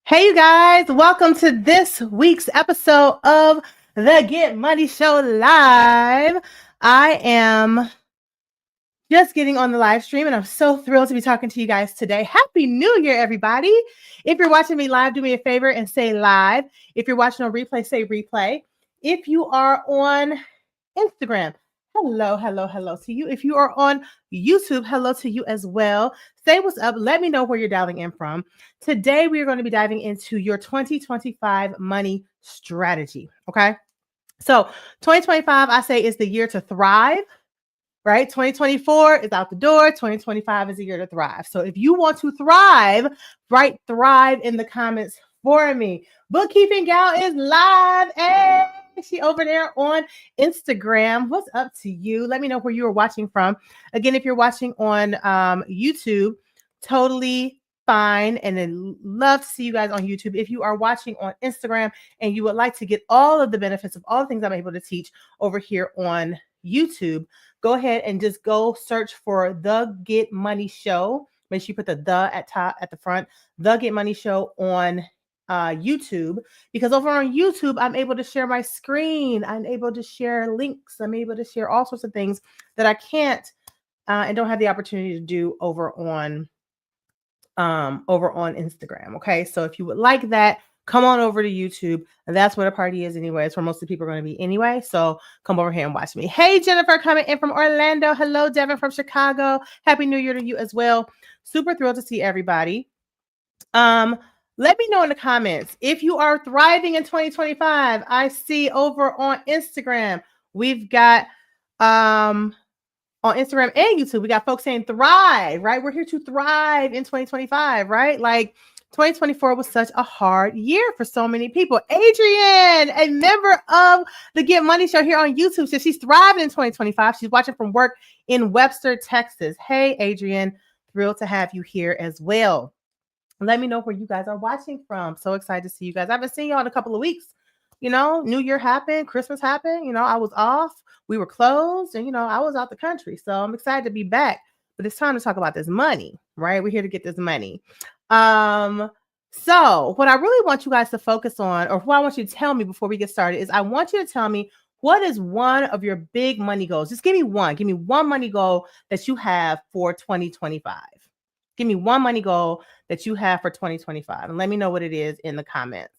Hey, you guys, welcome to this week's episode of the Get Money Show Live. I am just getting on the live stream and I'm so thrilled to be talking to you guys today. Happy New Year, everybody. If you're watching me live, do me a favor and say live. If you're watching on replay, say replay. If you are on Instagram, hello to you. If you are on YouTube, hello to you as well. Say what's up. Let me know where you're dialing in from. Today, we are going to be diving into your 2025 money strategy. Okay. So 2025, I say, is the year to thrive, right? 2024 is out the door. 2025 is the year to thrive. So if you want to thrive, write thrive in the comments for me. Bookkeeping Gal is live. Hey, she over there on Instagram. What's up to you? Let me know where you are watching from. Again, if you're watching on YouTube, totally fine. And then love to see you guys on YouTube. If you are watching on Instagram and you would like to get all of the benefits of all the things I'm able to teach over here on YouTube, go ahead and just go search for The Get Money Show. Make sure you put the at top at the front, The Get Money Show on YouTube, because over on YouTube, I'm able to share my screen. I'm able to share links. I'm able to share all sorts of things that I can't and don't have the opportunity to do over on Instagram. Okay. So if you would like that, come on over to YouTube. That's where the party is anyway. It's where most of the people are going to be anyway. So come over here and watch me. Hey, Jennifer, coming in from Orlando. Hello, Devin from Chicago. Happy New Year to you as well. Super thrilled to see everybody. Let me know in the comments if you are thriving in 2025. I see over on Instagram, we've got on Instagram and YouTube, we got folks saying thrive, right? We're here to thrive in 2025, right? Like 2024 was such a hard year for so many people. Adrienne, a member of the Get Money Show here on YouTube, says she's thriving in 2025. She's watching from work in Webster, Texas. Hey, Adrienne, thrilled to have you here as well. Let me know where you guys are watching from. So excited to see you guys. I haven't seen y'all in a couple of weeks. You know, New Year happened, Christmas happened. You know, I was off. We were closed and, I was out the country. So I'm excited to be back. But it's time to talk about this money, right? We're here to get this money. So what I really want you guys to focus on, or what I want you to tell me before we get started, is I want you to tell me, what is one of your big money goals? Just give me one. Give me one money goal that you have for 2025. Give me one money goal that you have for 2025 and let me know what it is in the comments.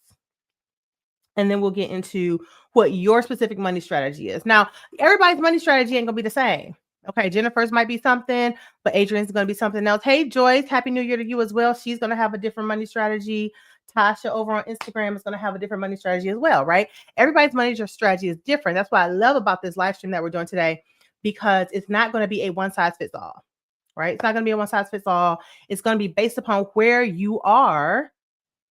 And then we'll get into what your specific money strategy is. Now, everybody's money strategy ain't going to be the same. Okay, Jennifer's might be something, but Adrienne's going to be something else. Hey, Joyce, Happy New Year to you as well. She's going to have a different money strategy. Tasha over on Instagram is going to have a different money strategy as well, right? Everybody's money strategy is different. That's what I love about this live stream that we're doing today, because it's not going to be a one size fits all. Right? It's not going to be a one size fits all. It's going to be based upon where you are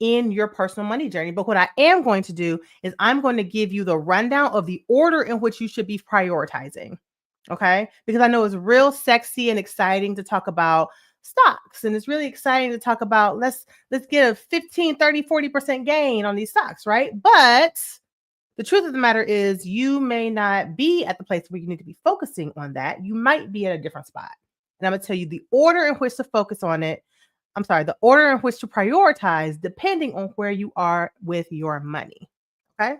in your personal money journey. But what I am going to do is I'm going to give you the rundown of the order in which you should be prioritizing. Okay? Because I know it's real sexy and exciting to talk about stocks. And it's really exciting to talk about, let's get a 15, 30, 40% gain on these stocks, right? But the truth of the matter is you may not be at the place where you need to be focusing on that. You might be at a different spot. And I'm going to tell you the order in which to focus on it. The order in which to prioritize depending on where you are with your money. Okay.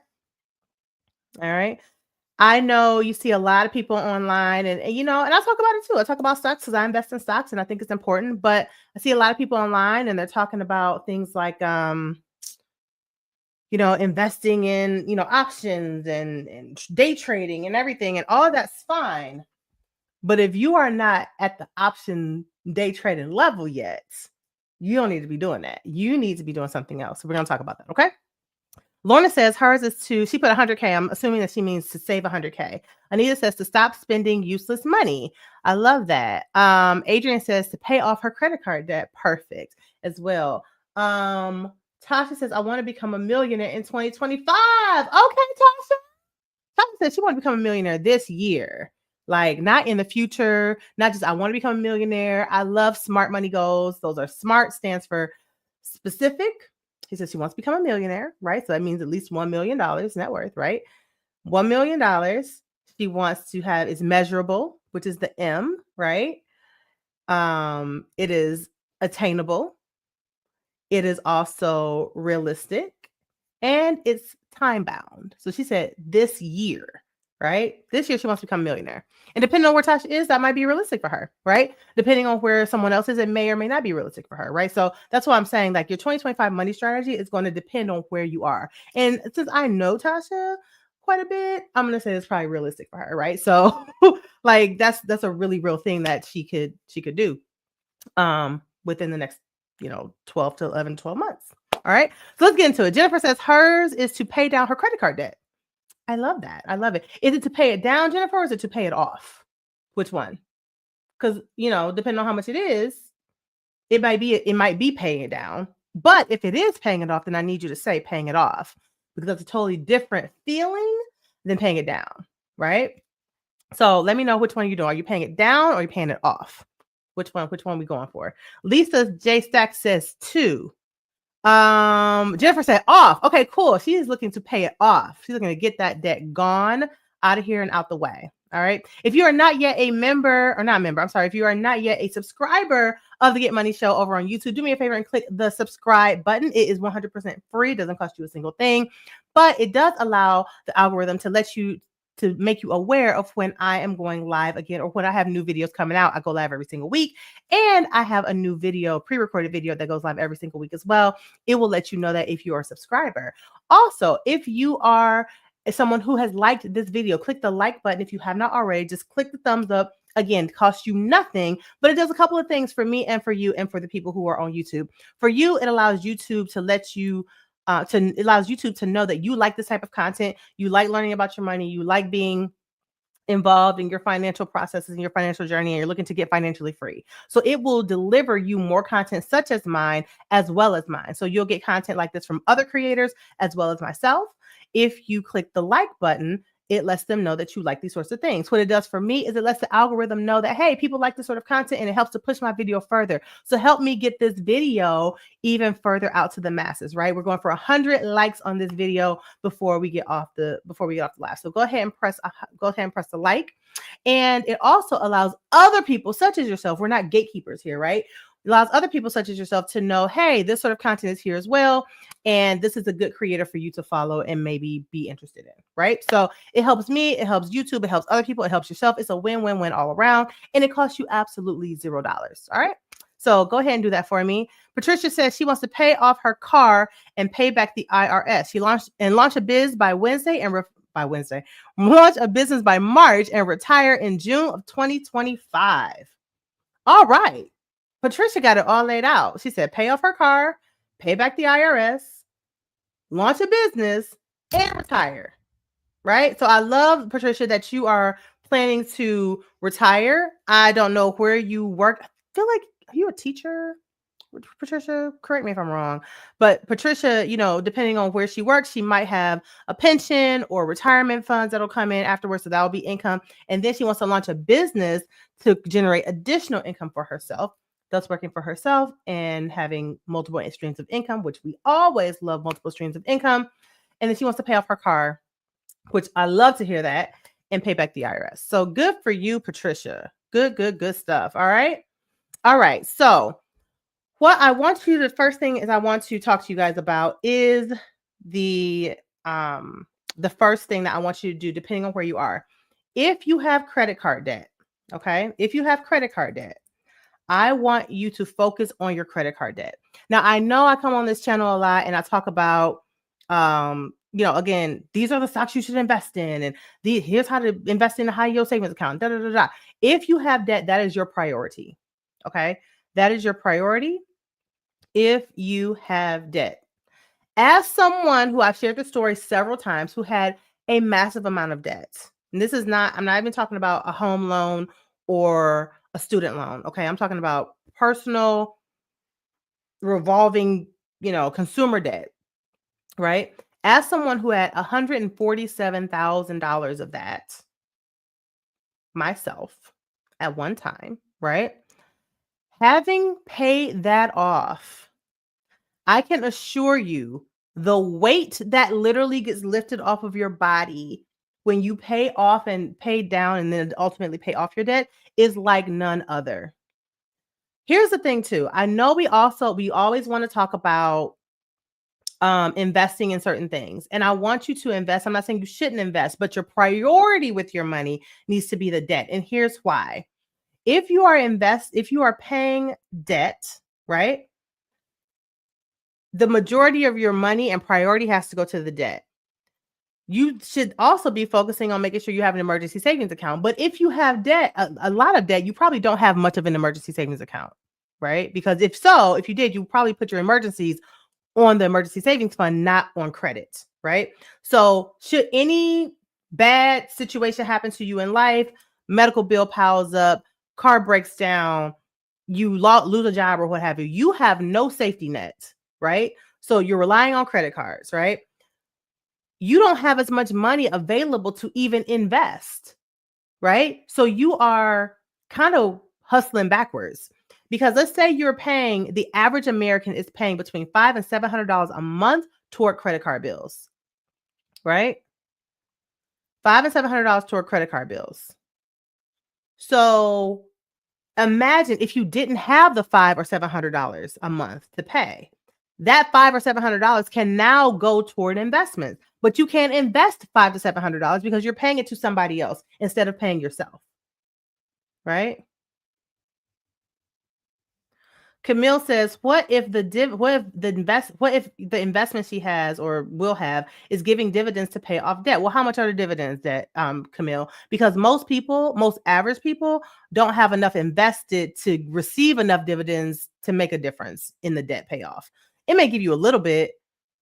All right. I know you see a lot of people online and I talk about it too. I talk about stocks because I invest in stocks and I think it's important, but I see a lot of people online and they're talking about things like, investing in, options and day trading and everything, and all of that's fine. But if you are not at the option day trading level yet, you don't need to be doing that. You need to be doing something else. So we're going to talk about that. Okay. Lorna says hers is she put 100K. I'm assuming that she means to save 100K. Anita says to stop spending useless money. I love that. Adrienne says to pay off her credit card debt. Perfect as well. Tasha says, I want to become a millionaire in 2025. Okay, Tasha. Tasha says she wants to become a millionaire this year. Like, not in the future, not just I want to become a millionaire. I love SMART money goals. Those are SMART, stands for specific. She says she wants to become a millionaire, right? So that means at least $1 million net worth, right? $1 million. She wants to have is measurable, which is the M, right? It is attainable. It is also realistic, and it's time bound. So she said this year, right? This year she wants to become a millionaire. And depending on where Tasha is, that might be realistic for her, right? Depending on where someone else is, it may or may not be realistic for her, right? So that's why I'm saying like your 2025 money strategy is going to depend on where you are. And since I know Tasha quite a bit, I'm going to say it's probably realistic for her, right? So like that's a really real thing that she could do within the next 12 to 11, 12 months. All right. So let's get into it. Jennifer says hers is to pay down her credit card debt. I love that. I love it. Is it to pay it down, Jennifer, or is it to pay it off? Which one? Because, depending on how much it is, it might be paying it down. But if it is paying it off, then I need you to say paying it off, because that's a totally different feeling than paying it down, right? So let me know which one you're doing. Are you paying it down or are you paying it off? Which one we going for? Lisa J Stack says 2. Jennifer said off. Okay, cool. She is looking to pay it off. She's looking to get that debt gone, out of here and out the way. All right. If you are not yet a member, or not member, I'm sorry. If you are not yet a subscriber of the Get Money Show over on YouTube, do me a favor and click the subscribe button. It is 100% free. It doesn't cost you a single thing, but it does allow the algorithm to make you aware of when I am going live again, or when I have new videos coming out. I go live every single week, and I have a new video, pre-recorded video that goes live every single week as well. It will let you know that if you are a subscriber. Also, if you are someone who has liked this video, click the like button. If you have not already, just click the thumbs up. Again, it costs you nothing, but it does a couple of things for me and for you and for the people who are on YouTube. For you, it allows YouTube to let you it allows YouTube to know that you like this type of content, you like learning about your money, you like being involved in your financial processes and your financial journey, and you're looking to get financially free. So it will deliver you more content such as mine, as well as mine. So you'll get content like this from other creators as well as myself. If you click the like button, it lets them know that you like these sorts of things. What it does for me is it lets the algorithm know that, hey, people like this sort of content, and it helps to push my video further. So help me get this video even further out to the masses, right? We're going for 100 likes on this video before we get off the live. So go ahead and press the like. And it also allows other people such as yourself, we're not gatekeepers here, right? It allows other people such as yourself to know, hey, this sort of content is here as well, and this is a good creator for you to follow and maybe be interested in, right? So it helps me, it helps YouTube, it helps other people, it helps yourself. It's a win-win-win all around, and it costs you absolutely $0. All right? So go ahead and do that for me. Patricia says she wants to pay off her car and pay back the IRS. She launch a biz by Wednesday and launch a business by March and retire in June of 2025. All right. Patricia got it all laid out. She said, pay off her car, pay back the IRS, launch a business, and retire. Right? So I love, Patricia, that you are planning to retire. I don't know where you work. I feel like, are you a teacher? Patricia, correct me if I'm wrong. But Patricia, depending on where she works, she might have a pension or retirement funds that'll come in afterwards. So that will be income. And then she wants to launch a business to generate additional income for herself. Thus working for herself and having multiple streams of income, which we always love, multiple streams of income. And then she wants to pay off her car, which I love to hear that, and pay back the IRS. So good for you, Patricia. Good stuff. All right. So what I want you to, the first thing is I want to talk to you guys about is the first thing that I want you to do, depending on where you are. If you have credit card debt, okay? If you have credit card debt, I want you to focus on your credit card debt. Now, I know I come on this channel a lot and I talk about, again, these are the stocks you should invest in, and here's how to invest in a high yield savings account. If you have debt, that is your priority. Okay, that is your priority. If you have debt, as someone who I've shared the story several times, who had a massive amount of debt, and this is not, I'm not even talking about a home loan or a student loan. Okay. I'm talking about personal revolving, consumer debt, right? As someone who had $147,000 of that myself at one time, right? Having paid that off, I can assure you the weight that literally gets lifted off of your body when you pay off and pay down and then ultimately pay off your debt is like none other. Here's the thing too. I know we always want to talk about investing in certain things. And I want you to invest. I'm not saying you shouldn't invest, but your priority with your money needs to be the debt. And here's why. If you are paying debt, right? The majority of your money and priority has to go to the debt. You should also be focusing on making sure you have an emergency savings account. But if you have debt, a lot of debt, you probably don't have much of an emergency savings account, right? Because if you did, you probably put your emergencies on the emergency savings fund, not on credit, right? So should any bad situation happen to you in life, medical bill piles up, car breaks down, you lose a job or what have you, you have no safety net, right? So you're relying on credit cards, right? You don't have as much money available to even invest, right? So you are kind of hustling backwards. Because let's say the average American is paying between $500 and $700 a month toward credit card bills, right? $500 and $700 toward credit card bills. So imagine if you didn't have the $500 or $700 a month to pay. That $500 or $700 can now go toward investments, but you can't invest $500 to $700 because you're paying it to somebody else instead of paying yourself, right? Camille says, what if the investment she has or will have is giving dividends to pay off debt? Well, how much are the dividends that Camille? Because most average people don't have enough invested to receive enough dividends to make a difference in the debt payoff. It may give you a little bit,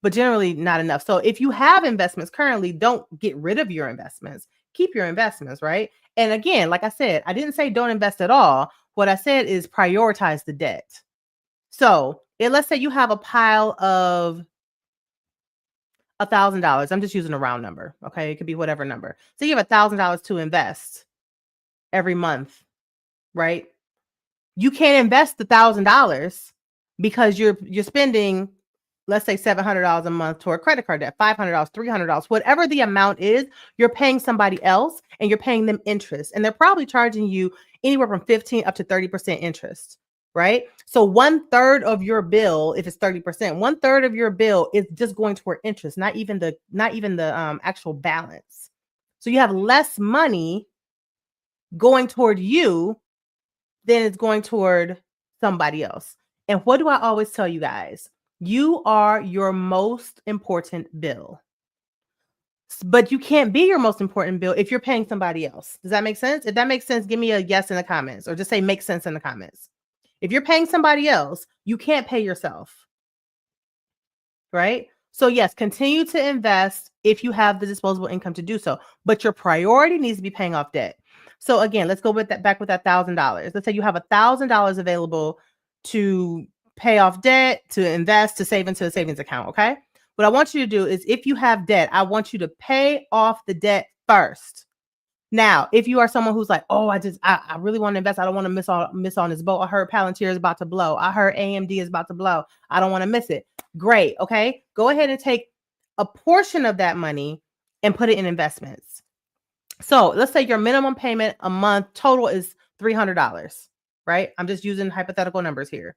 but generally not enough. So if you have investments currently, don't get rid of your investments. Keep your investments, right? And again, like I said, I didn't say don't invest at all. What I said is prioritize the debt. So let's say you have a pile of $1,000. I'm just using a round number. Okay. It could be whatever number. So you have $1,000 to invest every month, right? You can't invest $1,000 because you're spending, let's say $700 a month toward credit card debt, $500, $300, whatever the amount is, you're paying somebody else and you're paying them interest. And they're probably charging you anywhere from 15 up to 30% interest. Right? So 1/3 of your bill, if it's 30%, 1/3 of your bill is just going toward interest, not even the actual balance. So you have less money going toward you than it's going toward somebody else. And what do I always tell you guys? You are your most important bill. But you can't be your most important bill if you're paying somebody else. Does that make sense? If that makes sense, give me a yes in the comments or just say makes sense in the comments. If you're paying somebody else, you can't pay yourself, right? So yes, continue to invest if you have the disposable income to do so, but your priority needs to be paying off debt. So again, let's go back with that $1,000. Let's say you have $1,000 available to pay off debt, to invest, to save into a savings account, okay? What I want you to do is if you have debt, I want you to pay off the debt first. Now, if you are someone who's like, oh, I really want to invest. I don't want to miss on this boat. I heard Palantir is about to blow. I heard AMD is about to blow. I don't want to miss it. Great. Okay. Go ahead and take a portion of that money and put it in investments. So let's say your minimum payment a month total is $300, right? I'm just using hypothetical numbers here.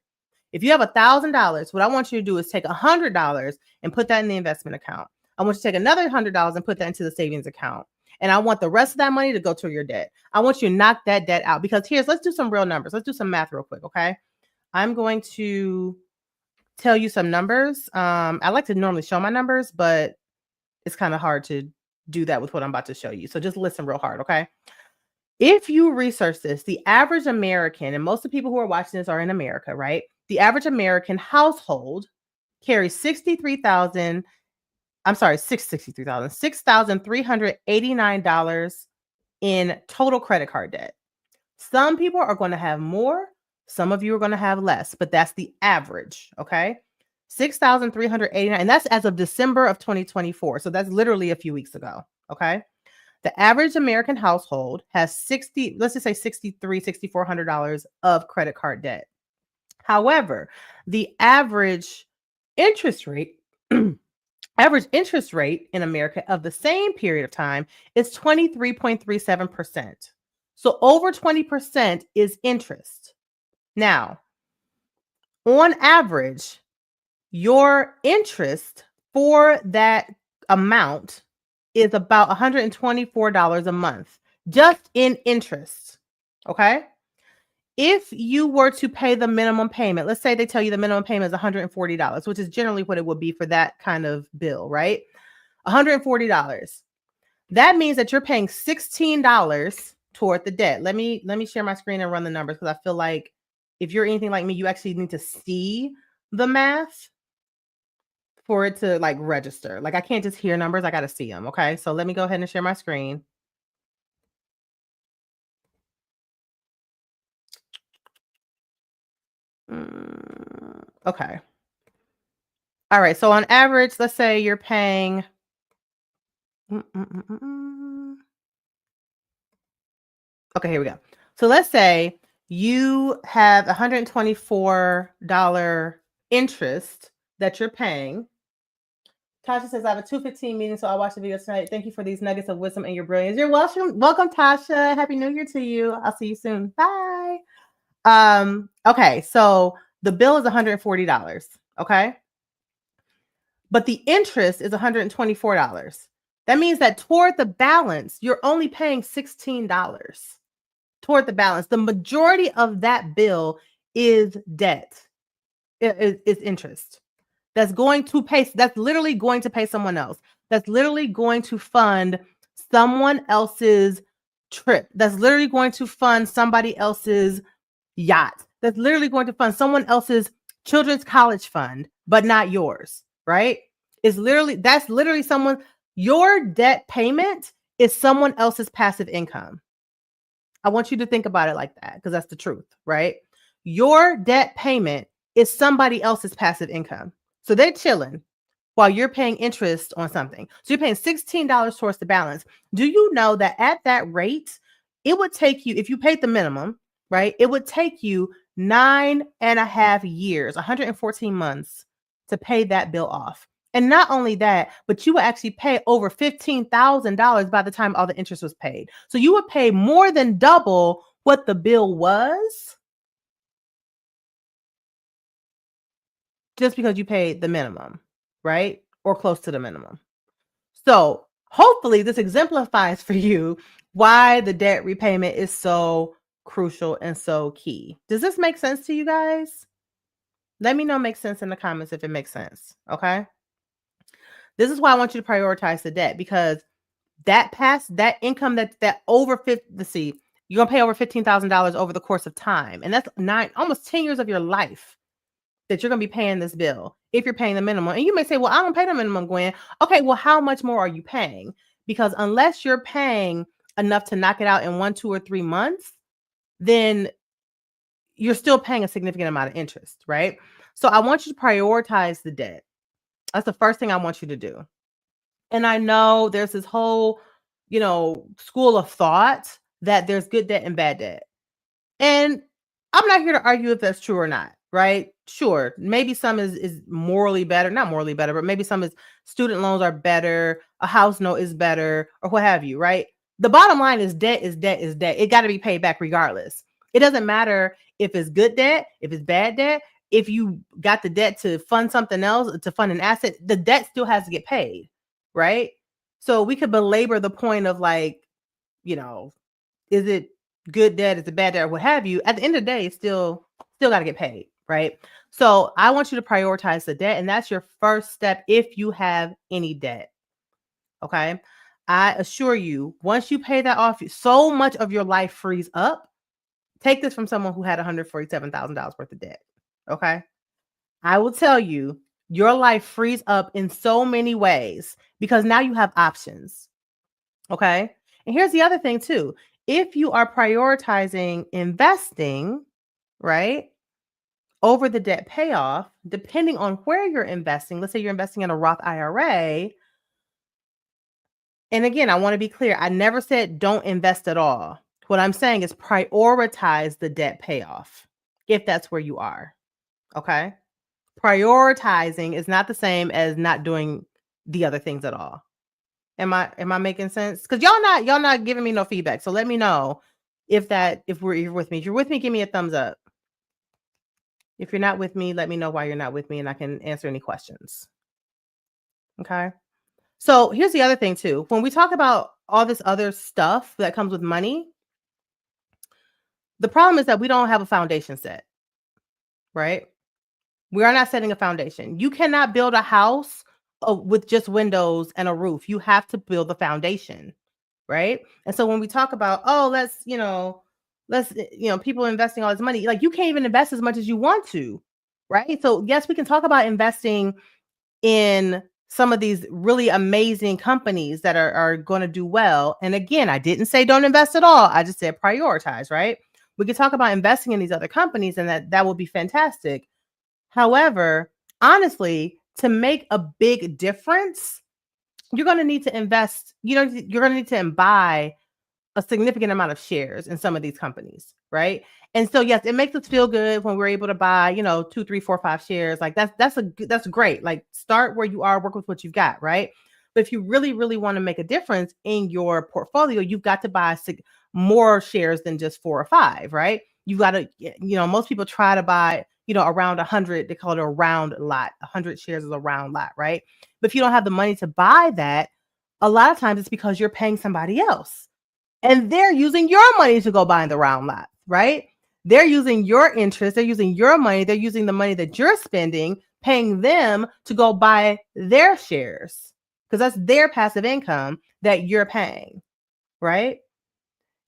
If you have $1,000, what I want you to do is take $100 and put that in the investment account. I want you to take another $100 and put that into the savings account. And I want the rest of that money to go to your debt. I want you to knock that debt out because let's do some real numbers. Let's do some math real quick, okay? I'm going to tell you some numbers. I like to normally show my numbers, but it's kind of hard to do that with what I'm about to show you. So just listen real hard, okay? If you research this, the average American, and most of the people who are watching this are in America, right? The average American household carries $6,389 in total credit card debt. Some people are going to have more. Some of you are going to have less, but that's the average. Okay. 6,389. And that's as of December of 2024. So that's literally a few weeks ago. Okay. The average American household has let's just say $6,400 of credit card debt. However, the average interest rate in America of the same period of time is 23.37%. So over 20% is interest. Now, On average, your interest for that amount is about $124 a month, just in interest. Okay. If you were to pay the minimum payment, let's say they tell you the minimum payment is $140, which is generally what it would be for that kind of bill, right? $140. That means that you're paying $16 toward the debt. Let me share my screen and run the numbers, because I feel like if you're anything like me, you actually need to see the math for it to like register. Like I can't just hear numbers, I got to see them. Okay. So let me go ahead and share my screen. Okay. All right. So on average, let's say you're paying. Okay, here we go. So let's say you have $124 interest that you're paying. Tasha says, I have a 2:15 meeting, so I'll watch the video tonight. Thank you for these nuggets of wisdom and your brilliance. You're welcome. Welcome, Tasha. Happy New Year to you. I'll see you soon. Bye. Okay, so the bill is $140. Okay. But the interest is $124. That means that toward the balance, you're only paying $16 toward the balance. The majority of that bill is debt. It's interest. That's going to pay, that's literally going to pay someone else. That's literally going to fund someone else's trip. That's literally going to fund somebody else's yacht. That's literally going to fund someone else's children's college fund, but not yours, right? That's literally someone, your debt payment is someone else's passive income. I want you to think about it like that, because that's the truth, right? Your debt payment is somebody else's passive income. So they're chilling while you're paying interest on something. So you're paying $16 towards the balance. Do you know that at that rate, it would take you, if you paid the minimum, right? It would take you 9.5 years, 114 months to pay that bill off. And not only that, but you would actually pay over $15,000 by the time all the interest was paid. So you would pay more than double what the bill was just because you paid the minimum, right? Or close to the minimum. So hopefully this exemplifies for you why the debt repayment is so crucial and so key. Does this make sense to you guys? Let me know makes sense in the comments if it makes sense, okay? This is why I want you to prioritize the debt, because that income that over 50, let's see, you're gonna pay over $15,000 over the course of time. And that's almost 10 years of your life that you're gonna be paying this bill if you're paying the minimum. And you may say, well, I don't pay the minimum, Gwen. Okay, well, how much more are you paying? Because unless you're paying enough to knock it out in 1, 2, or 3 months, then you're still paying a significant amount of interest, right? So I want you to prioritize the debt. That's the first thing I want you to do. And I know there's this whole, school of thought that there's good debt and bad debt. And I'm not here to argue if that's true or not, right? Sure, maybe some is morally better, not morally better, but maybe some is student loans are better, a house note is better, or what have you, right? The bottom line is debt is debt is debt. It got to be paid back regardless. It doesn't matter if it's good debt, if it's bad debt, if you got the debt to fund something else, to fund an asset, the debt still has to get paid, right? So we could belabor the point of like, is it good debt, is it bad debt, or what have you? At the end of the day, it's still got to get paid, right? So I want you to prioritize the debt, and that's your first step if you have any debt. Okay. I assure you, once you pay that off, so much of your life frees up. Take this from someone who had $147,000 worth of debt. Okay. I will tell you, your life frees up in so many ways because now you have options. Okay. And here's the other thing too. If you are prioritizing investing, right, over the debt payoff, depending on where you're investing, let's say you're investing in a Roth IRA. And again, I want to be clear. I never said don't invest at all. What I'm saying is prioritize the debt payoff if that's where you are. Okay. Prioritizing is not the same as not doing the other things at all. Am I making sense? Because y'all not giving me no feedback. So let me know if you're with me. If you're with me, give me a thumbs up. If you're not with me, let me know why you're not with me and I can answer any questions. Okay. So here's the other thing too. When we talk about all this other stuff that comes with money, the problem is that we don't have a foundation set, right? We are not setting a foundation. You cannot build a house with just windows and a roof. You have to build the foundation, right? And so when we talk about, oh, people investing all this money, like you can't even invest as much as you want to, right? So yes, we can talk about investing in some of these really amazing companies that are going to do well. And again, I didn't say don't invest at all. I just said prioritize, right? We could talk about investing in these other companies and that will be fantastic. However, honestly, to make a big difference, you're going to need to invest, you're going to need to buy a significant amount of shares in some of these companies, right? And so yes, it makes us feel good when we're able to buy, 2, 3, 4, 5 shares. Like that's great. Like start where you are, work with what you've got, right? But if you really, really want to make a difference in your portfolio, you've got to buy more shares than just 4 or 5, right? You've got to, most people try to buy, around 100. They call it a round lot. 100 shares is a round lot, right? But if you don't have the money to buy that, a lot of times it's because you're paying somebody else. And they're using your money to go buy the round lot, right? They're using your interest. They're using your money. They're using the money that you're spending, paying them to go buy their shares because that's their passive income that you're paying, right?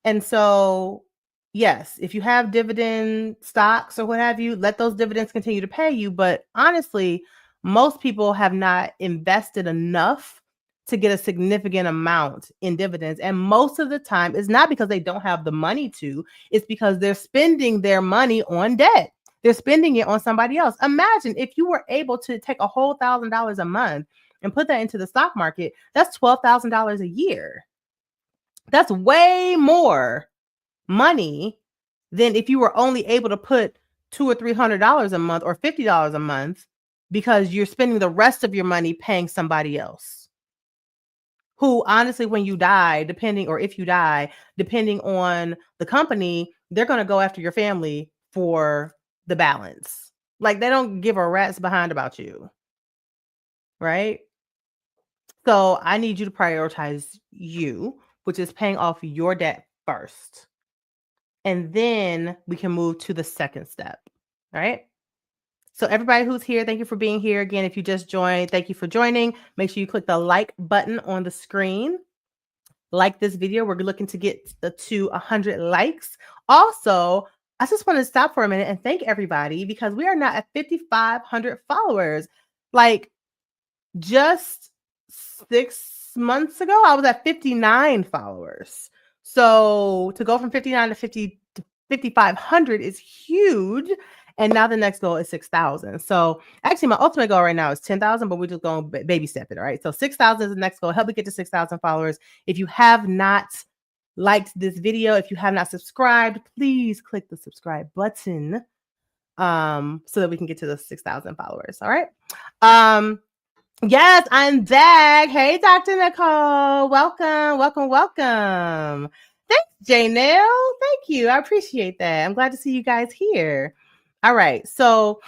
And so, yes, if you have dividend stocks or what have you, let those dividends continue to pay you. But honestly, most people have not invested enough to get a significant amount in dividends. And most of the time, it's not because they don't have the money to, it's because they're spending their money on debt. They're spending it on somebody else. Imagine if you were able to take a whole $1,000 a month and put that into the stock market, that's $12,000 a year. That's way more money than if you were only able to put $200 or $300 a month or $50 a month because you're spending the rest of your money paying somebody else. Who honestly, when you die, if you die, depending on the company, they're going to go after your family for the balance. Like they don't give a rat's behind about you. Right? So I need you to prioritize you, which is paying off your debt first. And then we can move to the second step. All right. So everybody who's here, thank you for being here. Again, if you just joined, thank you for joining. Make sure you click the like button on the screen. Like this video. We're looking to get to 100 likes. Also, I just want to stop for a minute and thank everybody because we are now at 5,500 followers. Like just 6 months ago, I was at 59 followers. So to go from 59 to 5,500 is huge. And now the next goal is 6,000. So actually my ultimate goal right now is 10,000, but we're just going to baby step it. All right. So 6,000 is the next goal. Help me get to 6,000 followers. If you have not liked this video, if you have not subscribed, please click the subscribe button so that we can get to the 6,000 followers. All right. Yes, I'm back. Hey, Dr. Nicole. Welcome, welcome, welcome. Thanks, Janelle. Thank you. I appreciate that. I'm glad to see you guys here. All right. So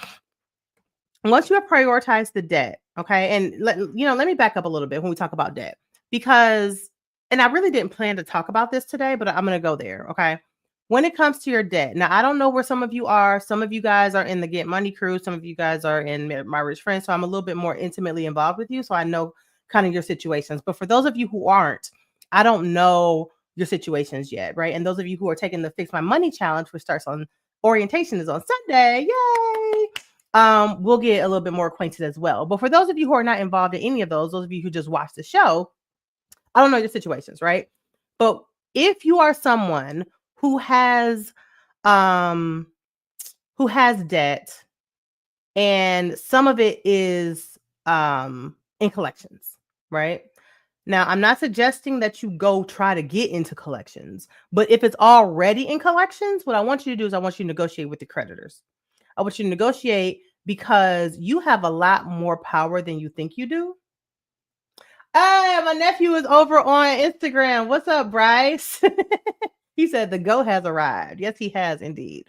once you have prioritized the debt, okay, and let me back up a little bit when we talk about debt because, and I really didn't plan to talk about this today, but I'm going to go there. Okay. When it comes to your debt, now I don't know where some of you are. Some of you guys are in the Get Money crew. Some of you guys are in My Rich Friends. So I'm a little bit more intimately involved with you. So I know kind of your situations. But for those of you who aren't, I don't know your situations yet, right? And those of you who are taking the Fix My Money Challenge, which starts on orientation is on Sunday. Yay! We'll get a little bit more acquainted as well. But for those of you who are not involved in any of those of you who just watch the show, I don't know your situations, right? But if you are someone who has debt and some of it is in collections, right? Now, I'm not suggesting that you go try to get into collections, but if it's already in collections, what I want you to do is I want you to negotiate with the creditors. I want you to negotiate because you have a lot more power than you think you do. Hey, my nephew is over on Instagram. What's up, Bryce? He said the GO has arrived. Yes, he has indeed.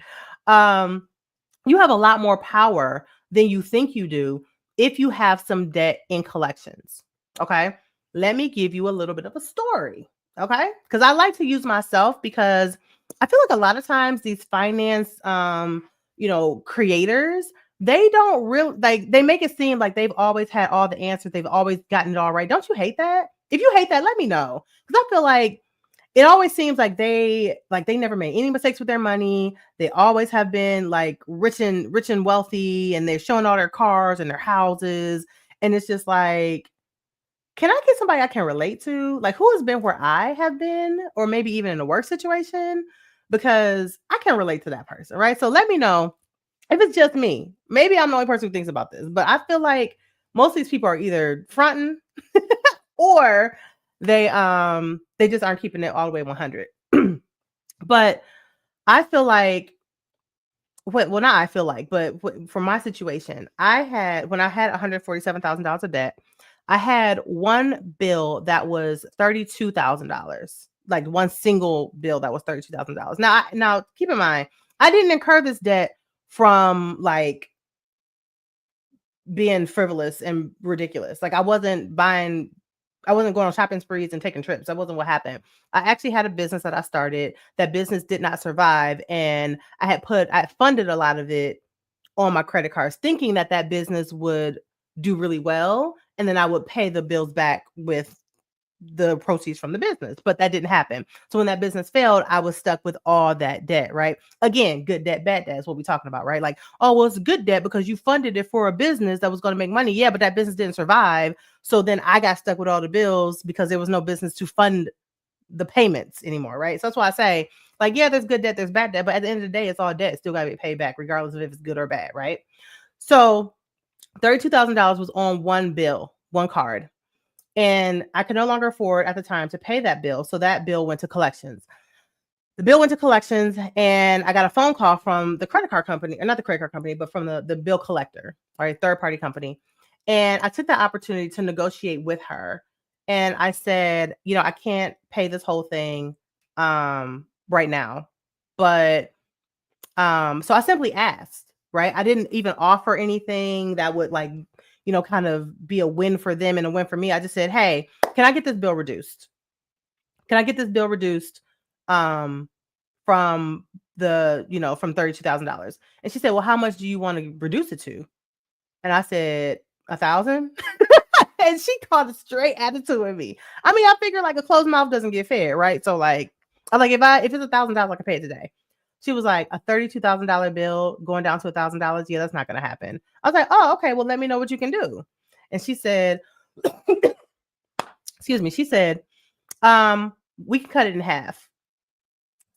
you have a lot more power than you think you do if you have some debt in collections. Okay. Let me give you a little bit of a story. Okay. Because I like to use myself because I feel like a lot of times these finance, creators, they don't really like, they make it seem like they've always had all the answers. They've always gotten it all right. Don't you hate that? If you hate that, let me know. Because I feel like it always seems like they never made any mistakes with their money. They always have been like rich and wealthy, and they're showing all their cars and their houses. And it's just like, can I get somebody I can relate to? Like, who has been where I have been, or maybe even in a work situation? Because I can relate to that person, right? So let me know if it's just me. Maybe I'm the only person who thinks about this, but I feel like most of these people are either fronting or they just aren't keeping it all the way 100. But I feel like well, not I feel like, but for my situation, when I had $147,000 of debt, I had one bill that was $32,000, like one single bill that was $32,000. Now keep in mind, I didn't incur this debt from like being frivolous and ridiculous. Like I wasn't going on shopping sprees and taking trips. That wasn't what happened. I actually had a business that I started. That business did not survive. And I funded a lot of it on my credit cards, thinking that business would do really well. And then I would pay the bills back with the proceeds from the business, but that didn't happen. So when that business failed, I was stuck with all that debt, right? Again, good debt, bad debt is what we're talking about, right? Like, oh, well, it's good debt because you funded it for a business that was going to make money. Yeah, but that business didn't survive. So then I got stuck with all the bills because there was no business to fund the payments anymore, right? So that's why I say, like, yeah, there's good debt, there's bad debt, but at the end of the day, it's all debt. It's still got to be paid back, regardless of if it's good or bad, right? So $32,000 was on one bill, one card. And I could no longer afford at the time to pay that bill. So that bill went to collections. The bill went to collections, and I got a phone call from the credit card company, or not the credit card company, but from the bill collector, or a third party company. And I took the opportunity to negotiate with her. And I said, I can't pay this whole thing right now. But so I simply asked, right? I didn't even offer anything that would like, kind of be a win for them and a win for me. I just said, hey, can I get this bill reduced? Can I get this bill reduced from from $32,000? And she said, well, how much do you want to reduce it to? And I said, 1,000. And she called a straight attitude with me. I mean, I figure like a closed mouth doesn't get fed, right? So like, I'm like, if it's $1,000, I can pay it today. She was like, a $32,000 bill going down to $1,000. Yeah, that's not going to happen. I was like, oh, okay. Well, let me know what you can do. And she said, excuse me. She said, we can cut it in half.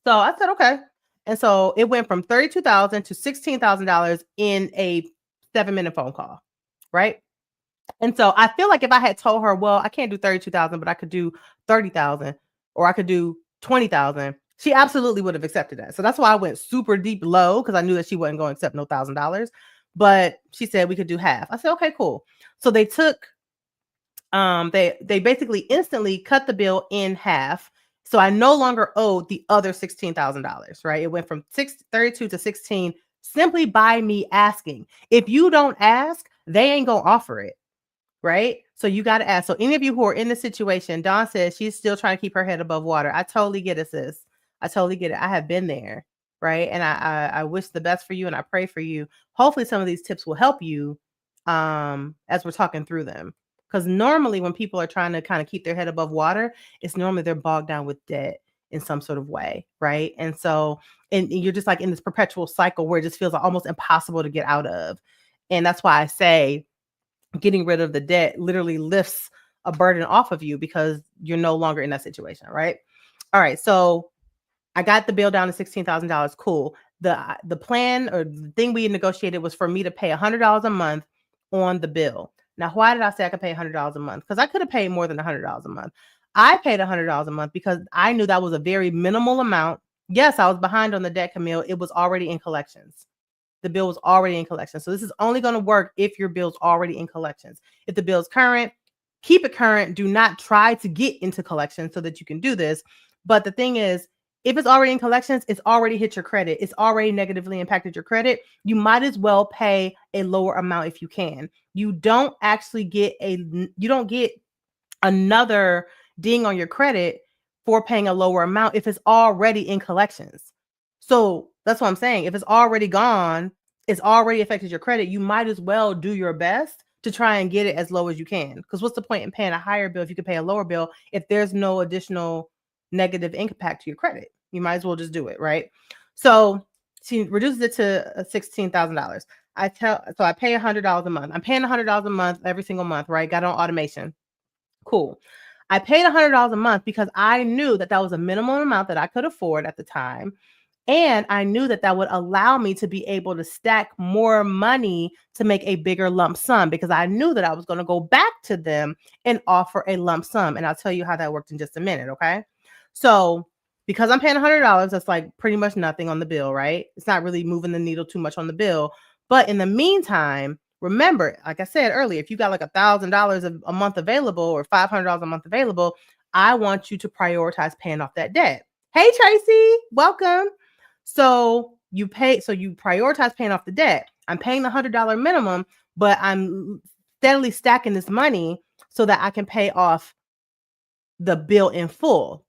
So I said, okay. And so it went from $32,000 to $16,000 in a 7-minute phone call, right? And so I feel like if I had told her, well, I can't do 32,000, but I could do 30,000, or I could do 20,000, she absolutely would have accepted that. So that's why I went super deep low, because I knew that she wasn't going to accept no $1,000. But she said we could do half. I said, okay, cool. So they took, they basically instantly cut the bill in half. So I no longer owed the other $16,000, right? It went from 32 to 16 simply by me asking. If you don't ask, they ain't gonna offer it. Right? So you got to ask. So any of you who are in this situation, Dawn says she's still trying to keep her head above water. I totally get it, sis. I totally get it. I have been there. Right. And I wish the best for you, and I pray for you. Hopefully some of these tips will help you as we're talking through them. Because normally when people are trying to kind of keep their head above water, it's normally they're bogged down with debt in some sort of way. Right. And so, and you're just like in this perpetual cycle where it just feels almost impossible to get out of. And that's why I say, getting rid of the debt literally lifts a burden off of you because you're no longer in that situation, right? All right. So I got the bill down to $16,000. Cool. The plan or the thing we negotiated was for me to pay $100 a month on the bill. Now, why did I say I could pay $100 a month? Because I could have paid more than $100 a month. I paid $100 a month because I knew that was a very minimal amount. Yes, I was behind on the debt, Camille. It was already in collections. The bill was already in collections. So this is only going to work if your bill's already in collections. If the bill's current, keep it current. Do not try to get into collections so that you can do this. But the thing is, If it's already in collections, it's already hit your credit. It's already negatively impacted your credit. You might as well pay a lower amount if you can. You don't get another ding on your credit for paying a lower amount if it's already in collections. So that's what I'm saying. If it's already gone, it's already affected your credit. You might as well do your best to try and get it as low as you can. Because what's the point in paying a higher bill if you could pay a lower bill if there's no additional negative impact to your credit? You might as well just do it, right? So she reduces it to $16,000. I pay $100 a month. I'm paying $100 a month every single month, right? Got on automation. Cool. I paid $100 a month because I knew that was a minimum amount that I could afford at the time. And I knew that would allow me to be able to stack more money to make a bigger lump sum, because I knew that I was going to go back to them and offer a lump sum. And I'll tell you how that worked in just a minute. Okay. So because I'm paying $100, that's like pretty much nothing on the bill, right? It's not really moving the needle too much on the bill. But in the meantime, remember, like I said earlier, if you got like $1,000 a month available or $500 a month available, I want you to prioritize paying off that debt. Hey, Tracy, welcome. So you prioritize paying off the debt. I'm paying the $100 minimum, but I'm steadily stacking this money so that I can pay off the bill in full.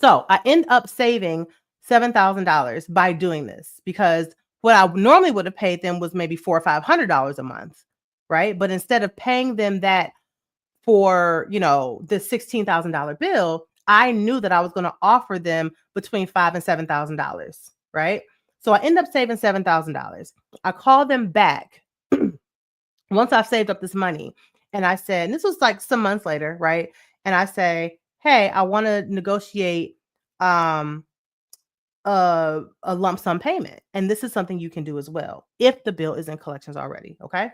So I end up saving $7,000 by doing this, because what I normally would have paid them was maybe $400 or $500 a month, right? But instead of paying them that for, the $16,000 bill, I knew that I was going to offer them between $5,000 and $7,000, right? So I end up saving $7,000. I called them back once I've saved up this money, and I said, and this was like some months later, right? And I say, hey, I want to negotiate a lump sum payment, and this is something you can do as well if the bill is in collections already. Okay,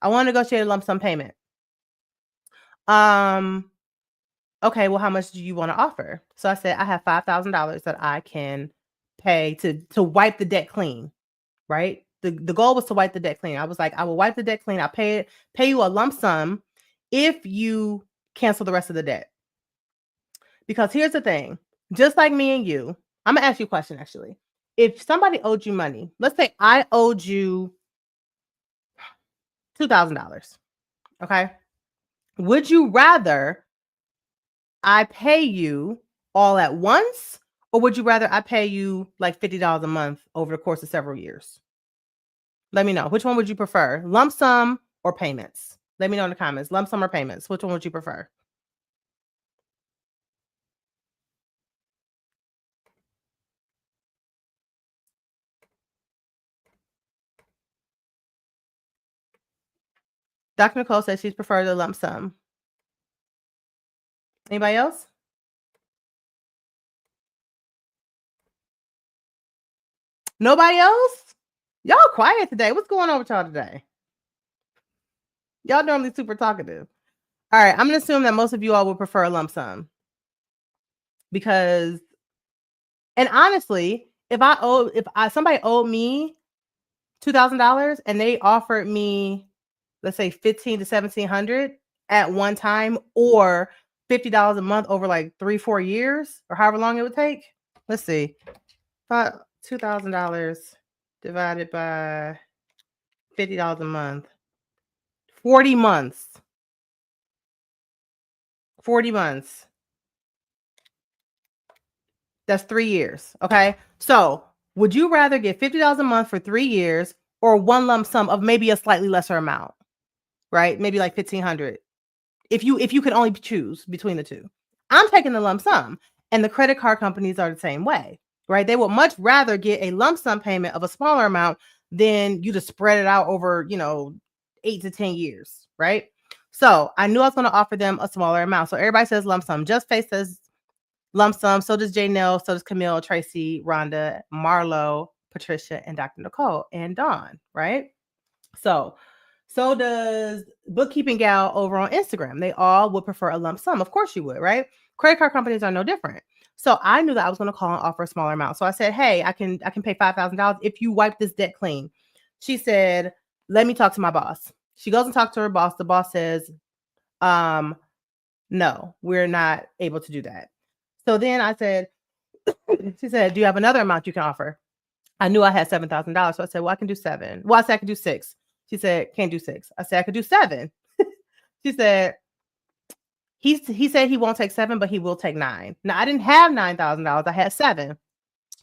I want to negotiate a lump sum payment. Okay, well, how much do you want to offer? So I said, I have $5,000 that I can pay to wipe the debt clean, right? The goal was to wipe the debt clean. I was like, I will wipe the debt clean. I'll pay you a lump sum if you cancel the rest of the debt. Because here's the thing, just like me and you, I'm gonna ask you a question actually. If somebody owed you money, let's say I owed you $2,000, okay? Would you rather I pay you all at once, or would you rather I pay you like $50 a month over the course of several years? Let me know. Which one would you prefer? Lump sum or payments? Let me know in the comments. Lump sum or payments? Which one would you prefer? Dr. Nicole says she's preferred a lump sum. Anybody else? Nobody else? Y'all quiet today. What's going on with y'all today? Y'all normally super talkative. All right, I'm gonna assume that most of you all would prefer a lump sum, because, and honestly, if somebody owed me $2,000 and they offered me, let's say $1,500 to $1,700 at one time, or $50 a month over like 3-4 years, or however long it would take. Let's see, $2,000 divided by $50 a month, 40 months. 40 months. That's 3 years. Okay. So would you rather get $50 a month for 3 years, or one lump sum of maybe a slightly lesser amount, right? Maybe like $1,500. If you could only choose between the two. I'm taking the lump sum, and the credit card companies are the same way, right? They would much rather get a lump sum payment of a smaller amount than you to spread it out over, 8 to 10 years, right? So I knew I was going to offer them a smaller amount. So everybody says lump sum. Just Face says lump sum. So does Janelle. So does Camille, Tracy, Rhonda, Marlo, Patricia, and Dr. Nicole, and Dawn, right? So does Bookkeeping Gal over on Instagram. They all would prefer a lump sum. Of course you would, right? Credit card companies are no different. So I knew that I was going to call and offer a smaller amount. So I said, hey, I can pay $5,000 if you wipe this debt clean. She said, let me talk to my boss. She goes and talks to her boss. The boss says, no, we're not able to do that. So then I said, She said, do you have another amount you can offer? I knew I had $7,000. So I said, well, I can do 7. Well, I said I could do 6. She said, can't do 6. I said, I could do 7. She said, he said he won't take 7, but he will take 9. Now, I didn't have $9,000. I had 7.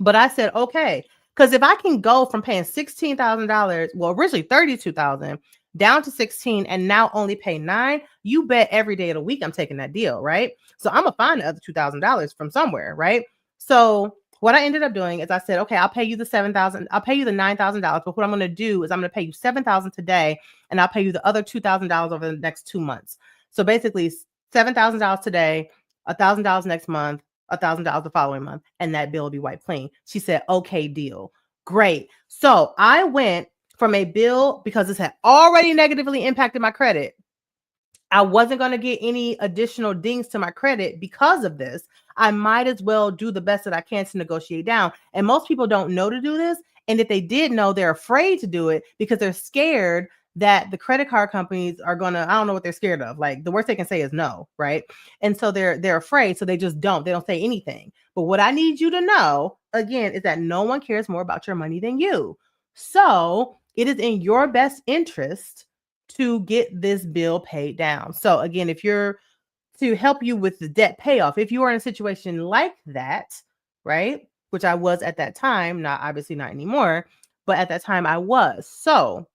But I said, okay, because if I can go from paying $16,000, well, originally $32,000 down to 16 and now only pay 9, you bet every day of the week I'm taking that deal, right? So I'm gonna find the other $2,000 from somewhere, right? So what I ended up doing is I said, okay, I'll pay you the 7,000, I'll pay you the $9,000, but what I'm gonna do is I'm gonna pay you 7,000 today, and I'll pay you the other $2,000 over the next 2 months. So basically, $7,000 today, $1,000 next month, $1,000 the following month, and that bill will be wiped clean. She said, okay, deal. Great. So I went from a bill, because this had already negatively impacted my credit. I wasn't going to get any additional dings to my credit because of this. I might as well do the best that I can to negotiate down. And most people don't know to do this. And if they did know, they're afraid to do it because they're scared that the credit card companies are going to, I don't know what they're scared of. Like, the worst they can say is no, right? And so they're afraid. So they just don't say anything. But what I need you to know, again, is that no one cares more about your money than you. So it is in your best interest to get this bill paid down. So again, if you're to help you with the debt payoff, if you are in a situation like that, right? Which I was at that time, obviously not anymore, but at that time I was. So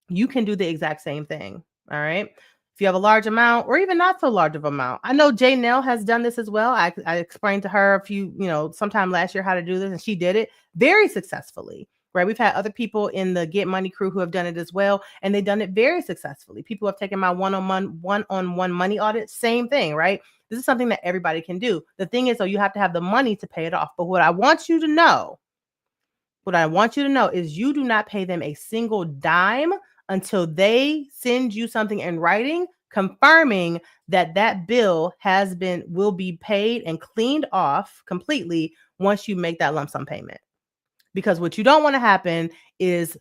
you can do the exact same thing. All right. If you have a large amount or even not so large of amount. I know Janelle has done this as well. I explained to her sometime last year how to do this, and she did it very successfully. Right. We've had other people in the Get Money crew who have done it as well, and they've done it very successfully. People have taken my one-on-one money audit. Same thing. Right. This is something that everybody can do. The thing is, though, you have to have the money to pay it off. But what I want you to know is you do not pay them a single dime until they send you something in writing confirming that bill will be paid and cleaned off completely once you make that lump sum payment. Because what you don't want to happen is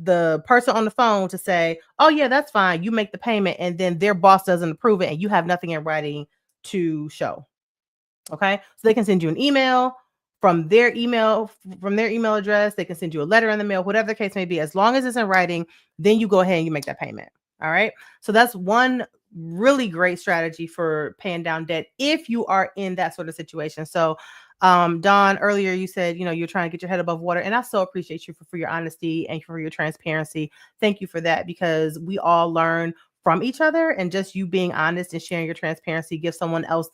the person on the phone to say, oh yeah, that's fine, you make the payment, and then their boss doesn't approve it and you have nothing in writing to show. Okay. So they can send you an email from their email address. They can send you a letter in the mail, whatever the case may be. As long as it's in writing, then you go ahead and you make that payment. All right. So that's one really great strategy for paying down debt if you are in that sort of situation. So Dawn, earlier you said, you're trying to get your head above water, and I so appreciate you for your honesty and for your transparency. Thank you for that, because we all learn from each other, and just you being honest and sharing your transparency gives someone else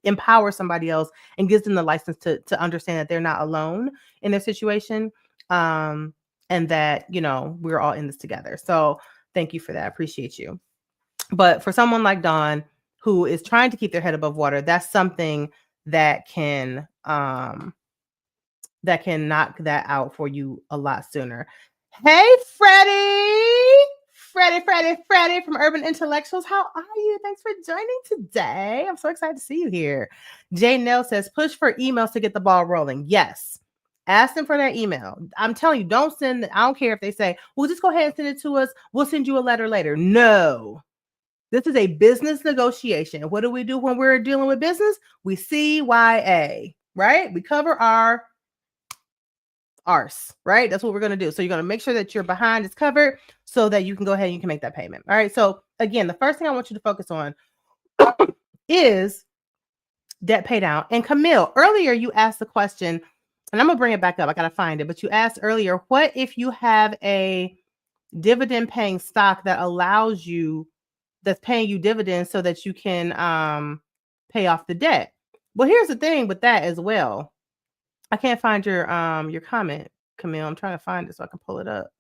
empower somebody else and gives them the license to understand that they're not alone in their situation. And that, we're all in this together. So thank you for that. I appreciate you. But for someone like Dawn, who is trying to keep their head above water, that's something that can knock that out for you a lot sooner. Hey, Freddie from Urban Intellectuals. How are you? Thanks for joining today. I'm so excited to see you here. Jay Nell says, push for emails to get the ball rolling. Yes. Ask them for that email. I'm telling you, don't send. I don't care if they say, well, just go ahead and send it to us. We'll send you a letter later. No. This is a business negotiation. What do we do when we're dealing with business? We CYA, right? We cover our arse, right? That's what we're going to do. So you're going to make sure that your behind is covered so that you can go ahead and you can make that payment. All right. So again, the first thing I want you to focus on is debt pay down. And Camille, earlier you asked the question, and I'm going to bring it back up. I got to find it. But you asked earlier, what if you have a dividend paying stock that's paying you dividends so that you can pay off the debt? Well, here's the thing with that as well. I can't find your comment, Camille. I'm trying to find it so I can pull it up.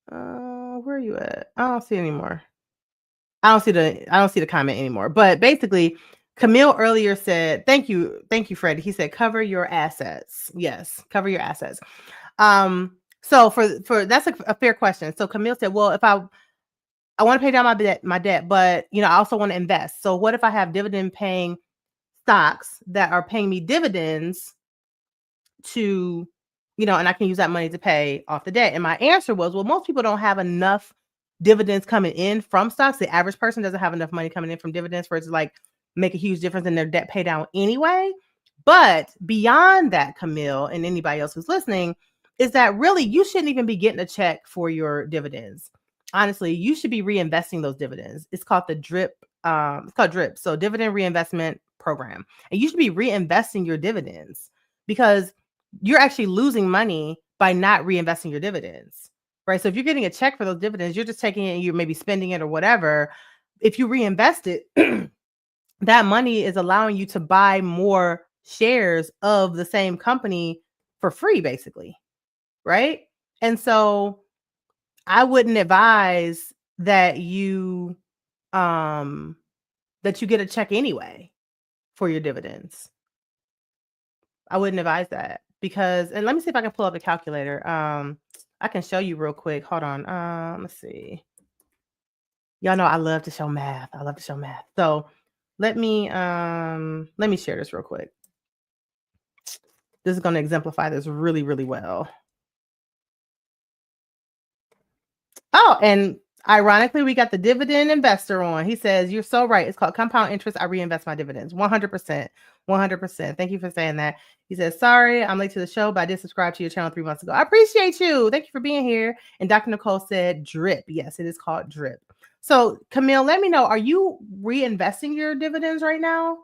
Where are you at? I don't see it anymore. I don't see the comment anymore. But basically, Camille earlier said, thank you, Freddie. He said, cover your assets. Yes, cover your assets. So for that's a fair question. So Camille said, well, if I want to pay down my debt, but I also want to invest. So what if I have dividend paying stocks that are paying me dividends to, and I can use that money to pay off the debt? And my answer was, well, most people don't have enough dividends coming in from stocks. The average person doesn't have enough money coming in from dividends for it to like make a huge difference in their debt pay down anyway. But beyond that, Camille, and anybody else who's listening, is that really you shouldn't even be getting a check for your dividends. Honestly, you should be reinvesting those dividends. It's called the DRIP. It's called DRIP, so dividend reinvestment program. And you should be reinvesting your dividends because you're actually losing money by not reinvesting your dividends, right? So if you're getting a check for those dividends, you're just taking it and you're maybe spending it or whatever. If you reinvest it, that money is allowing you to buy more shares of the same company for free, basically, right? And so I wouldn't advise that you get a check anyway for your dividends. I wouldn't advise that because, and let me see if I can pull up the calculator. I can show you real quick. Hold on. Let's see. Y'all know I love to show math. I love to show math. So let me share this real quick. This is going to exemplify this really, really well. Oh, and ironically, we got the dividend investor on. He says, you're so right. It's called compound interest. I reinvest my dividends. 100%. 100%. Thank you for saying that. He says, sorry, I'm late to the show, but I did subscribe to your channel 3 months ago. I appreciate you. Thank you for being here. And Dr. Nicole said drip. Yes, it is called drip. So Camille, let me know, are you reinvesting your dividends right now?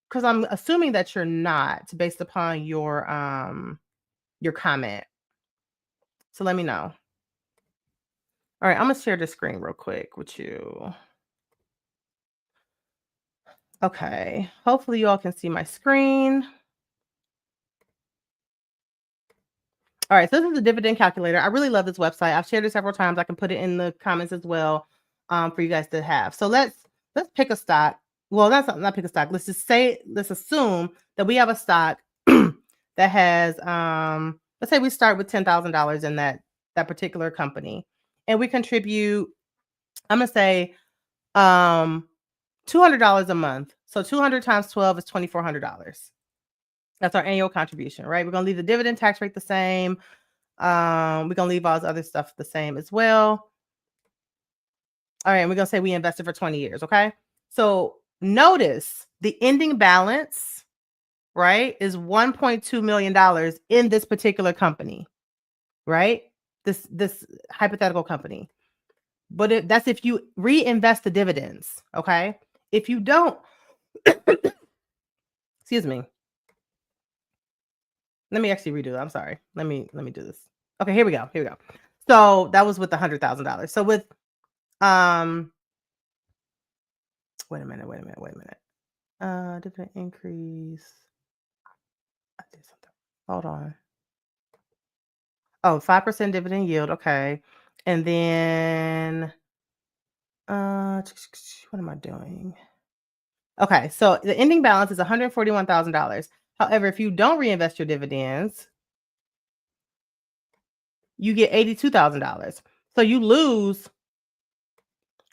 Because I'm assuming that you're not based upon your comment. So let me know. All right, I'm going to share the screen real quick with you. Okay, hopefully you all can see my screen. All right, so this is the dividend calculator. I really love this website. I've shared it several times. I can put it in the comments as well for you guys to have. So let's pick a stock. Well, that's not pick a stock. Let's assume that we have a stock that has, let's say we start with $10,000 in that particular company. And we contribute, I'm going to say $200 a month. So 200 times 12 is $2,400. That's our annual contribution, right? We're going to leave the dividend tax rate the same. We're going to leave all this other stuff the same as well. All right, and we're going to say we invested for 20 years, okay? So notice the ending balance, right, is $1.2 million in this particular company, right? This hypothetical company. But that's if you reinvest the dividends, okay? If you don't, excuse me. Let me actually redo that. I'm sorry. Let me do this. Okay, here we go. So that was with the $100,000. So with wait a minute. Dividend increase. I did something. Hold on. Oh, 5% dividend yield. Okay. And then what am I doing? Okay, so the ending balance is $141,000. However, if you don't reinvest your dividends, you get $82,000. So you lose,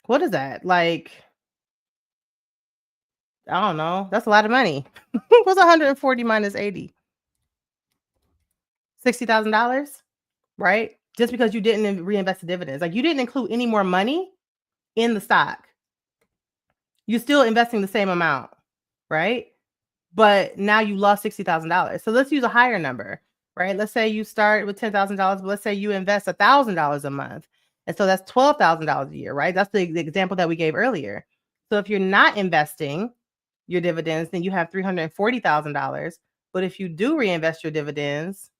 what is that? Like, I don't know. That's a lot of money. What's 140 minus 80? $60,000, right? Just because you didn't reinvest the dividends. Like you didn't include any more money in the stock. You're still investing the same amount, right? But now you lost $60,000. So let's use a higher number, right? Let's say you start with $10,000, but let's say you invest $1,000 a month. And so that's $12,000 a year, right? That's the example that we gave earlier. So if you're not investing your dividends, then you have $340,000. But if you do reinvest your dividends,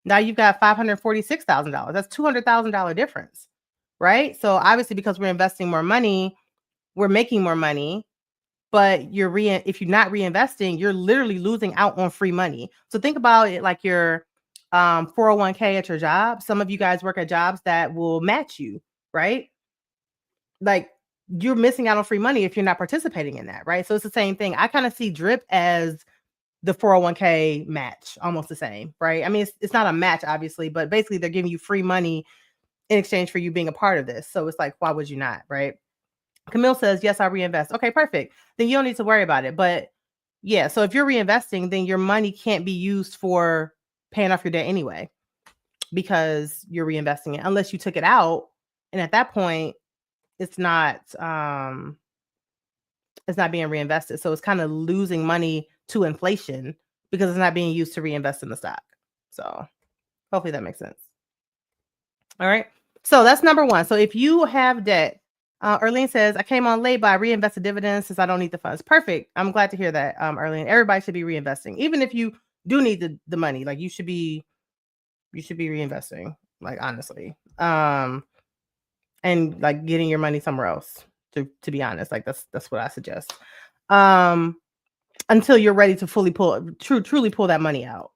now you've got $546,000. That's $200,000 difference, right? So obviously, because we're investing more money, we're making more money. But if you're not reinvesting, you're literally losing out on free money. So think about it like your 401k at your job. Some of you guys work at jobs that will match you, right? Like you're missing out on free money if you're not participating in that, right? So it's the same thing. I kind of see DRIP as the 401k match, almost the same, right? I mean, it's not a match, obviously, but basically they're giving you free money in exchange for you being a part of this. So it's like, why would you not, right? Camille says, yes, I reinvest. Okay, perfect. Then you don't need to worry about it. But yeah, so if you're reinvesting, then your money can't be used for paying off your debt anyway, because you're reinvesting it, unless you took it out. And at that point, it's not being reinvested. So it's kind of losing money to inflation because it's not being used to reinvest in the stock. So hopefully that makes sense. All right. So that's number one. So if you have debt, Erlene says, I came on late, but I reinvested dividends since I don't need the funds. Perfect. I'm glad to hear that, Erlene. Everybody should be reinvesting. Even if you do need the money, like you should be reinvesting, like honestly. And like getting your money somewhere else, to be honest. Like that's what I suggest. Until you're ready to truly pull that money out.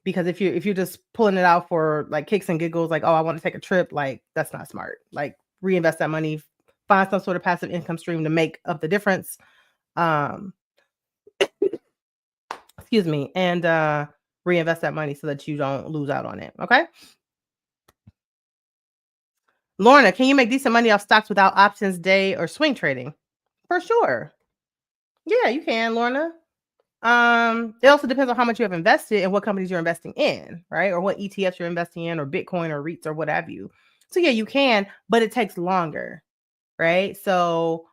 Because if you're just pulling it out for like kicks and giggles, like, oh, I want to take a trip, like that's not smart. Like reinvest that money, find some sort of passive income stream to make up the difference. Excuse me, and reinvest that money so that you don't lose out on it. Okay. Lorna, can you make decent money off stocks without options, day, or swing trading? For sure. Yeah, you can, Lorna. It also depends on how much you have invested and what companies you're investing in, right? Or what ETFs you're investing in, or Bitcoin or REITs or what have you. So yeah, you can, but it takes longer, right? So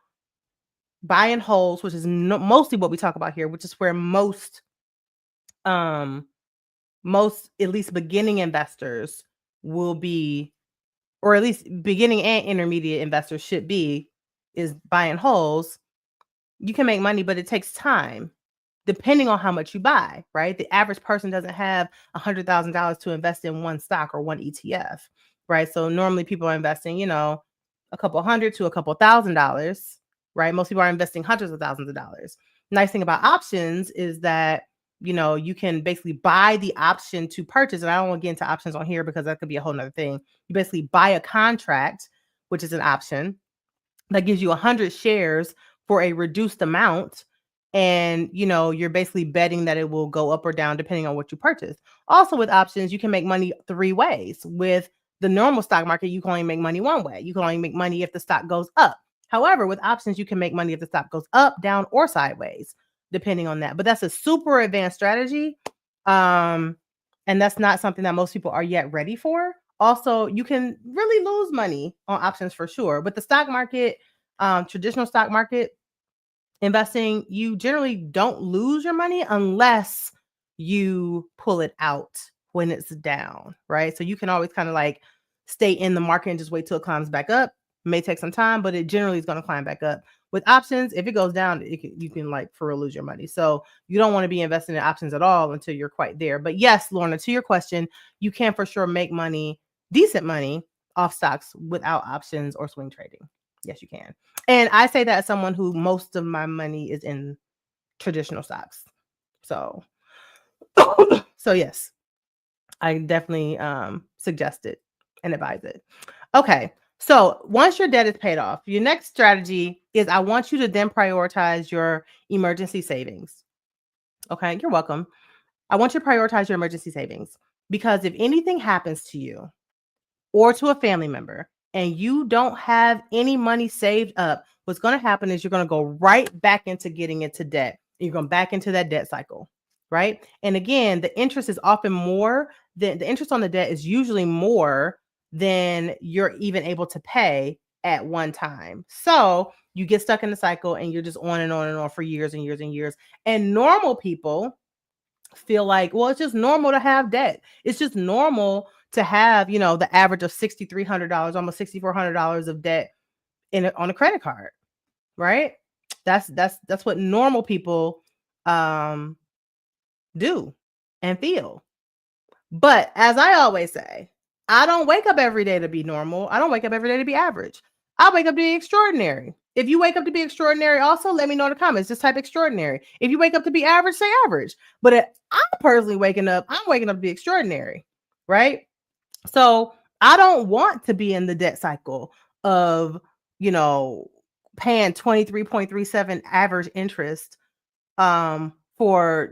buy and holds, which is mostly what we talk about here, which is where most at least beginning investors will be, or at least beginning and intermediate investors should be, is buy and holds. You can make money, but it takes time. Depending on how much you buy, right? The average person doesn't have $100,000 to invest in one stock or one ETF, right? So normally people are investing, a couple hundred to a couple $1,000s, right? Most people are investing hundreds of thousands of dollars. Nice thing about options is that, you can basically buy the option to purchase. And I don't want to get into options on here because that could be a whole nother thing. You basically buy a contract, which is an option that gives you 100 shares for a reduced amount. And, you're basically betting that it will go up or down depending on what you purchase. Also with options, you can make money 3 ways. With the normal stock market, you can only make money one way. You can only make money if the stock goes up. However, with options, you can make money if the stock goes up, down, or sideways, depending on that. But that's a super advanced strategy. And that's not something that most people are yet ready for. Also, you can really lose money on options for sure. With the stock market, traditional stock market, investing, you generally don't lose your money unless you pull it out when it's down, right? So you can always kind of like stay in the market and just wait till it climbs back up. It may take some time, but it generally is going to climb back up. With options, if it goes down, you can like for real lose your money. So you don't want to be investing in options at all until you're quite there. But yes, Lorna, to your question, you can for sure make money, decent money off stocks without options or swing trading. Yes, you can. And I say that as someone who most of my money is in traditional stocks. So, so yes, I definitely suggest it and advise it. Okay. So once your debt is paid off, your next strategy is I want you to then prioritize your emergency savings. Okay. You're welcome. I want you to prioritize your emergency savings because if anything happens to you or to a family member, and you don't have any money saved up, what's going to happen is you're going to go right back into getting into debt. You're going back into that debt cycle, right? And again, the interest is often more than the interest on the debt is usually more than you're even able to pay at one time. So you get stuck in the cycle and you're just on and on and on for years and years and years. And normal people feel like, well, it's just normal to have debt. It's just normal to have, the average of $6,300, almost $6,400 of debt on a credit card, right? That's what normal people do and feel. But as I always say, I don't wake up every day to be normal. I don't wake up every day to be average. I wake up to be extraordinary. If you wake up to be extraordinary, also let me know in the comments. Just type extraordinary. If you wake up to be average, say average. But if I'm personally waking up to be extraordinary, right? So I don't want to be in the debt cycle of, paying 23.37 average interest for,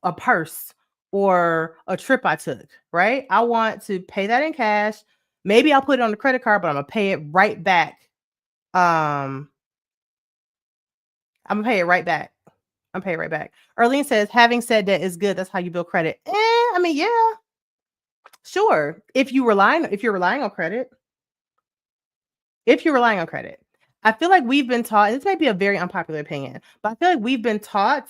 a purse or a trip I took, right? I want to pay that in cash. Maybe I'll put it on the credit card, but I'm going to pay it right back. I'm going to pay it right back. Arlene says, having said that is good. That's how you build credit. I mean, yeah. Sure. If you're relying on credit. I feel like we've been taught, this may be a very unpopular opinion, but I feel like we've been taught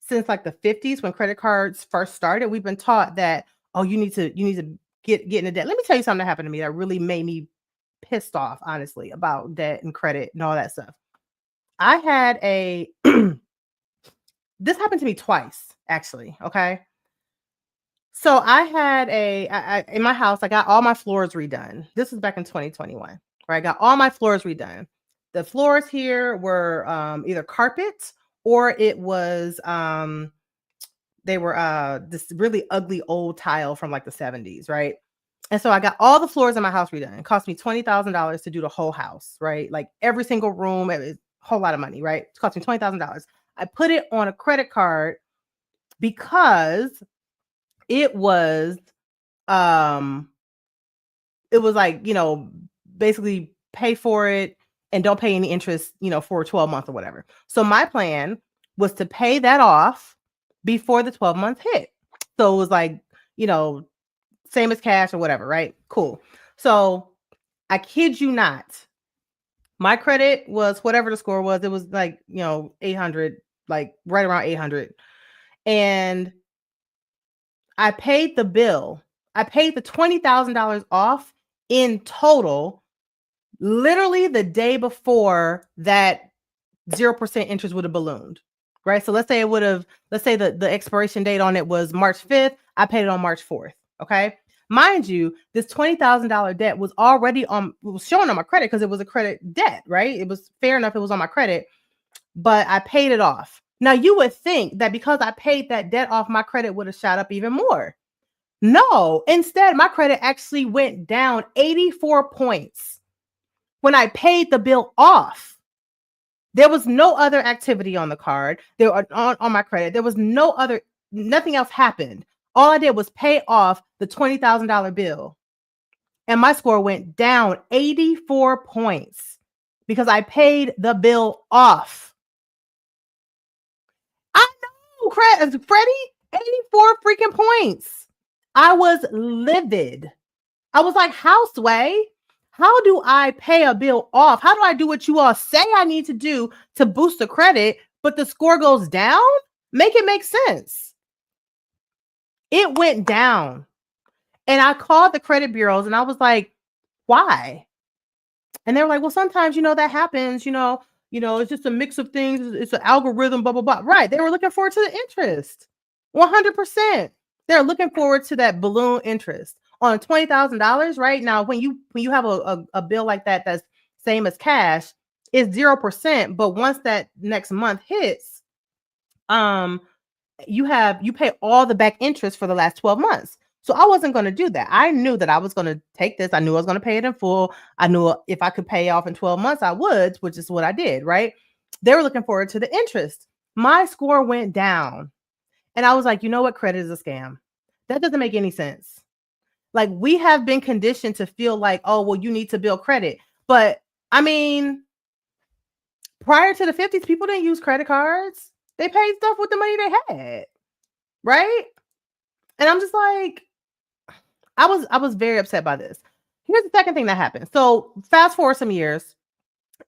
since like the 50s when credit cards first started. We've been taught that, oh, you need to get into debt. Let me tell you something that happened to me that really made me pissed off, honestly, about debt and credit and all that stuff. I had a this happened to me twice, actually. Okay. So I had in my house, I got all my floors redone. This was back in 2021, where I got all my floors redone. The floors here were either carpet or it was they were this really ugly old tile from like the 70s, right? And so I got all the floors in my house redone. It cost me $20,000 to do the whole house, right? Like every single room, it was a whole lot of money, right? It cost me $20,000. I put it on a credit card because it was like, basically pay for it and don't pay any interest, for 12 months or whatever. So my plan was to pay that off before the 12 months hit. So it was like, same as cash or whatever, right? Cool. So I kid you not, my credit was whatever the score was. It was like, 800, like right around 800. And I paid the bill. I paid the $20,000 off in total, literally the day before that 0% interest would have ballooned, right? So let's say the expiration date on it was March 5th. I paid it on March 4th. Okay. Mind you, this $20,000 debt was showing on my credit because it was a credit debt, right? It was fair enough. It was on my credit, but I paid it off. Now you would think that because I paid that debt off, my credit would have shot up even more. No, instead, my credit actually went down 84 points when I paid the bill off. There was no other activity on the card. On my credit. There was nothing else happened. All I did was pay off the $20,000 bill. And my score went down 84 points because I paid the bill off. I know, Freddie, 84 freaking points. I was livid. I was like, how, Sway? How do I pay a bill off? How do I do what you all say I need to do to boost the credit, but the score goes down? Make it make sense. It went down. And I called the credit bureaus and I was like, why? And they were like, well, sometimes, that happens, it's just a mix of things. It's an algorithm, blah, blah, blah. Right. They were looking forward to the interest. 100%. They're looking forward to that balloon interest on $20,000. Right now, when you have a bill like that, that's same as cash, it's 0%. But once that next month hits, you pay all the back interest for the last 12 months. So I wasn't going to do that. I knew that I was going to take this. I knew I was going to pay it in full. I knew if I could pay off in 12 months, I would, which is what I did, right? They were looking forward to the interest. My score went down. And I was like, you know what? Credit is a scam. That doesn't make any sense. Like, we have been conditioned to feel like, oh, well, you need to build credit. But I mean, prior to the 50s, people didn't use credit cards. They paid stuff with the money they had. Right? And I'm just like, I was very upset by this. Here's the second thing that happened. So fast forward some years,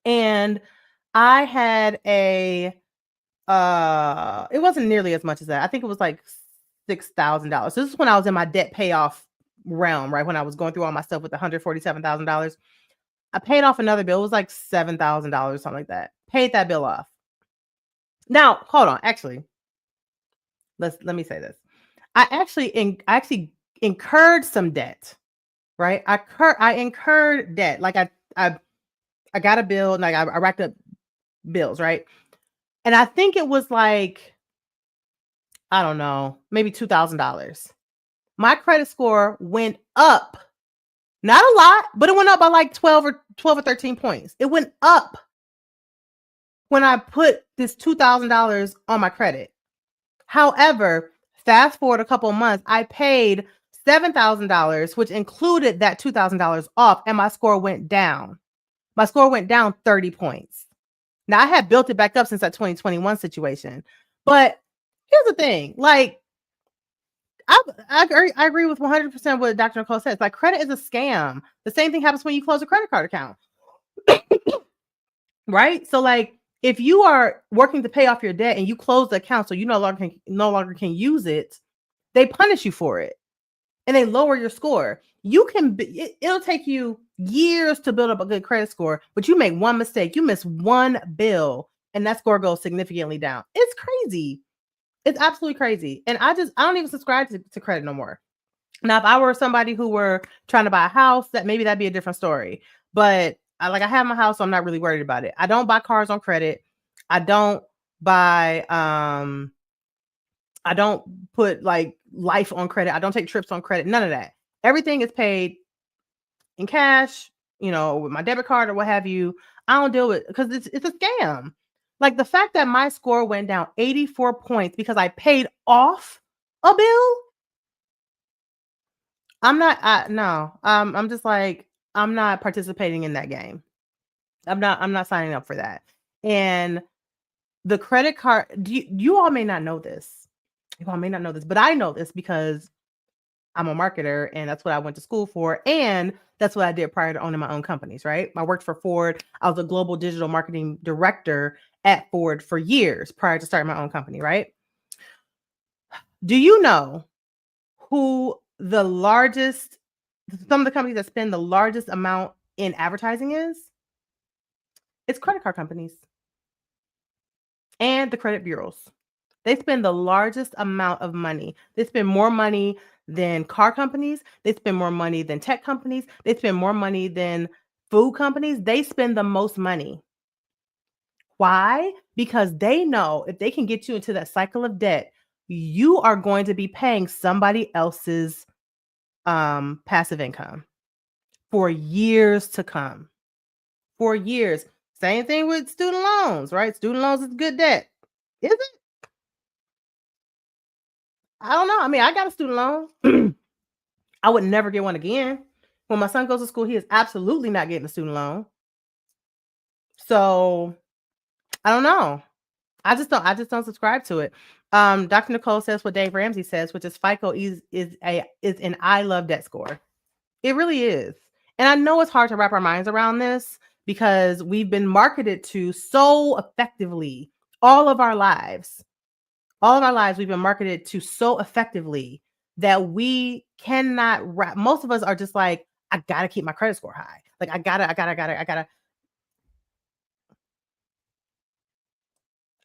and I had it wasn't nearly as much as that. I think it was like $6,000. So this is when I was in my debt payoff realm, right? When I was going through all my stuff with $147,000. I paid off another bill. It was like $7,000, something like that. Paid that bill off. Now, hold on. Actually, let me say this. I actually incurred some debt, right? I incurred debt. Like I got a bill and like I racked up bills, right? And I think it was like, I don't know, maybe $2,000. My credit score went up. Not a lot, but it went up by like 12 or 13 points. It went up when I put this $2,000 on my credit. However, fast forward a couple of months, I paid $7,000, which included that $2,000 off, and my score went down. My score went down 30 points. Now, I had built it back up since that 2021 situation. But here's the thing. Like, I agree with 100% what Dr. Nicole says. Like, credit is a scam. The same thing happens when you close a credit card account. Right? So, like, If you are working to pay off your debt and you close the account so you no longer can use it, they punish you for it and they lower your score. It'll take you years to build up a good credit score, but you make one mistake, you miss one bill, and that score goes significantly down. It's crazy. It's absolutely crazy. And I don't even subscribe to credit no more. Now, if I were somebody who were trying to buy a house, maybe that'd be a different story. But I have my house, so I'm not really worried about it. I don't buy cars on credit. I don't buy I don't put like life on credit. I don't take trips on credit. None of that. Everything is paid in cash, with my debit card or what have you. I don't deal with, because it's a scam. Like the fact that my score went down 84 points because I paid off a bill. I'm just like, I'm not participating in that game. I'm not signing up for that. And the credit card, you all may not know this. You all may not know this, but I know this because I'm a marketer and that's what I went to school for. And that's what I did prior to owning my own companies, right? I worked for Ford. I was a global digital marketing director at Ford for years prior to starting my own company, right? Do you know who some of the companies that spend the largest amount in advertising is? It's credit card companies and the credit bureaus. They spend the largest amount of money. They spend more money than car companies. They spend more money than tech companies. They spend more money than food companies. They spend the most money. Why? Because they know if they can get you into that cycle of debt, you are going to be paying somebody else's passive income for years to come. For years. Same thing with student loans, right? Student loans is good debt. Is it? I don't know. I mean, I got a student loan. I would never get one again. When my son goes to school, he is absolutely not getting a student loan. So I don't know. I just don't subscribe to it. Dr. Nicole says what Dave Ramsey says, which is FICO is an I love debt score. It really is. And I know it's hard to wrap our minds around this because we've been marketed to so effectively all of our lives. All of our lives, we've been marketed to so effectively that we cannot wrap. Most of us are just like, I gotta keep my credit score high. Like I gotta.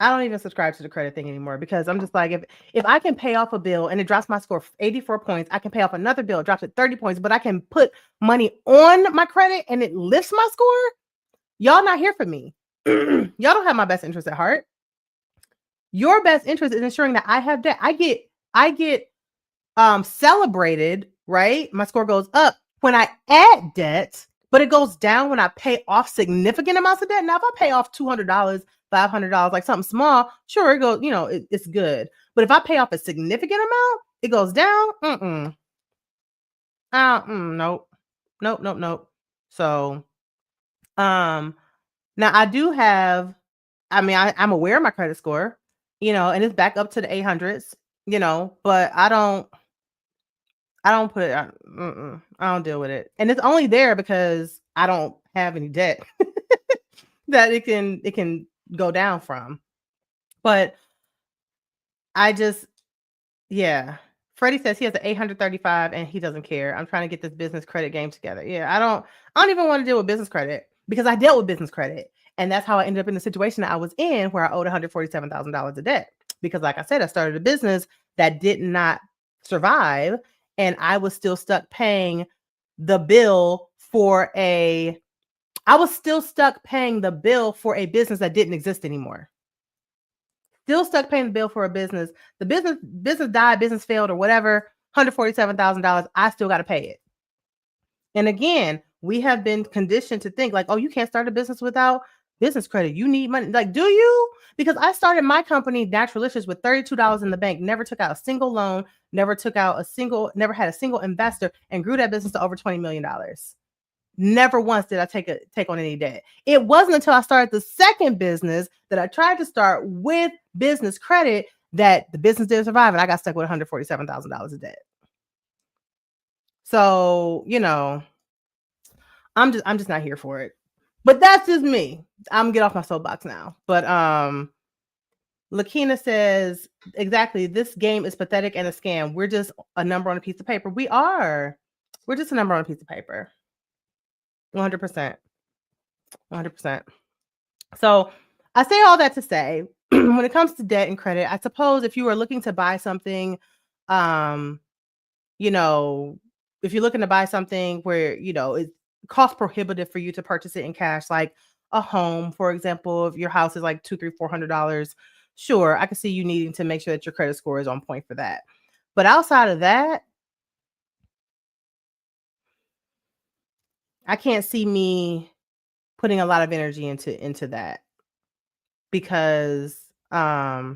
I don't even subscribe to the credit thing anymore because I'm just like, if I can pay off a bill and it drops my score 84 points, I can pay off another bill, it drops it 30 points, but I can put money on my credit and it lifts my score. Y'all not here for me. Y'all don't have my best interest at heart. Your best interest is ensuring that I have debt. I get celebrated, right? My score goes up when I add debt, but it goes down when I pay off significant amounts of debt. Now, if I pay off $200, $500, like something small, sure, it goes, it's good. But if I pay off a significant amount, it goes down. Nope. So, now I do have, I'm aware of my credit score, and it's back up to the 800s, but I don't put it, I don't deal with it. And it's only there because I don't have any debt that it can go down from. But Freddie says he has an 835 and he doesn't care. I'm trying to get this business credit game together. Yeah, I don't even want to deal with business credit because I dealt with business credit. And that's how I ended up in the situation that I was in where I owed $147,000 of debt. Because like I said, I started a business that did not survive. And I was still stuck paying the bill for a business that didn't exist anymore. Still stuck paying the bill for a business. The business died, business failed or whatever, $147,000. I still got to pay it. And again, we have been conditioned to think like, oh, you can't start a business without business credit. You need money. Like, do you? Because I started my company, Naturalicious, with $32 in the bank, never took out a single loan, never had a single investor, and grew that business to over $20 million. Never once did I take on any debt. It wasn't until I started the second business that I tried to start with business credit that the business didn't survive, and I got stuck with $147,000 of debt. So, I'm just not here for it. But that's just me. I'm gonna get off my soapbox now. But Lakina says, exactly, this game is pathetic and a scam. We're just a number on a piece of paper. We are. We're just a number on a piece of paper. 100%. 100%. So I say all that to say, when it comes to debt and credit, I suppose if you are looking to buy something, you know, if you're looking to buy something where, it's cost prohibitive for you to purchase it in cash, like a home, for example, if your house is like $200, $300, $400, sure, I can see you needing to make sure that your credit score is on point for that. But outside of that, I can't see me putting a lot of energy into that because I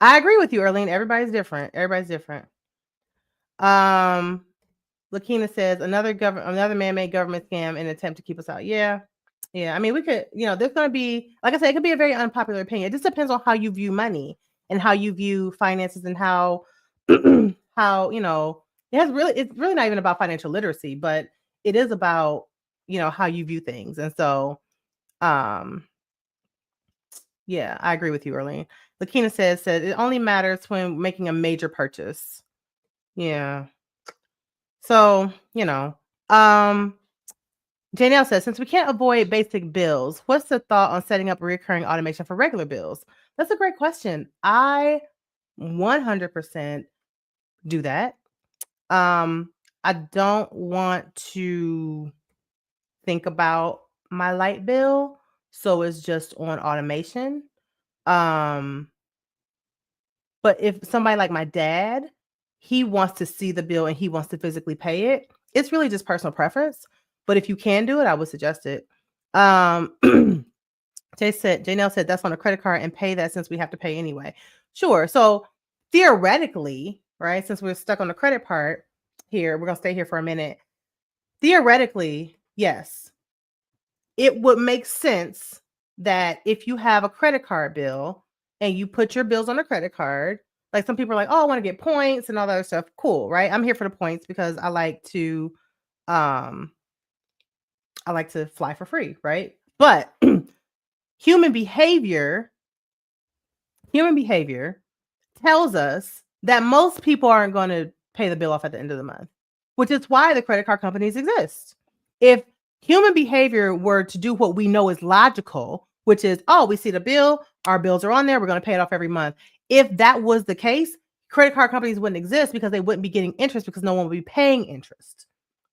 agree with you, Erlene. Everybody's different. Everybody's different. Lakina says another man-made government scam in an attempt to keep us out. Yeah. I mean, we could, there's going to be, like I said, it could be a very unpopular opinion. It just depends on how you view money and how you view finances and how, how, it's really not even about financial literacy, but it is about, how you view things. And so, yeah, I agree with you, Erlene. Lakina says it only matters when making a major purchase. Yeah. So, Janelle says, since we can't avoid basic bills, what's the thought on setting up a recurring automation for regular bills? That's a great question. I 100% do that. I don't want to think about my light bill, so it's just on automation. But if somebody like my dad, he wants to see the bill and he wants to physically pay it, it's really just personal preference. But if you can do it, I would suggest it. Janelle said that's on a credit card and pay that since we have to pay anyway. Sure. So theoretically, right, since we're stuck on the credit part here, we're going to stay here for a minute. Theoretically, yes, it would make sense that if you have a credit card bill and you put your bills on a credit card, like some people are like, oh, I want to get points and all that other stuff. Cool, right? I'm here for the points because I like to fly for free, right? But human behavior tells us that most people aren't going to pay the bill off at the end of the month, which is why the credit card companies exist. If human behavior were to do what we know is logical, which is, oh, we see the bill, our bills are on there, we're going to pay it off every month. If that was the case, credit card companies wouldn't exist because they wouldn't be getting interest because no one would be paying interest,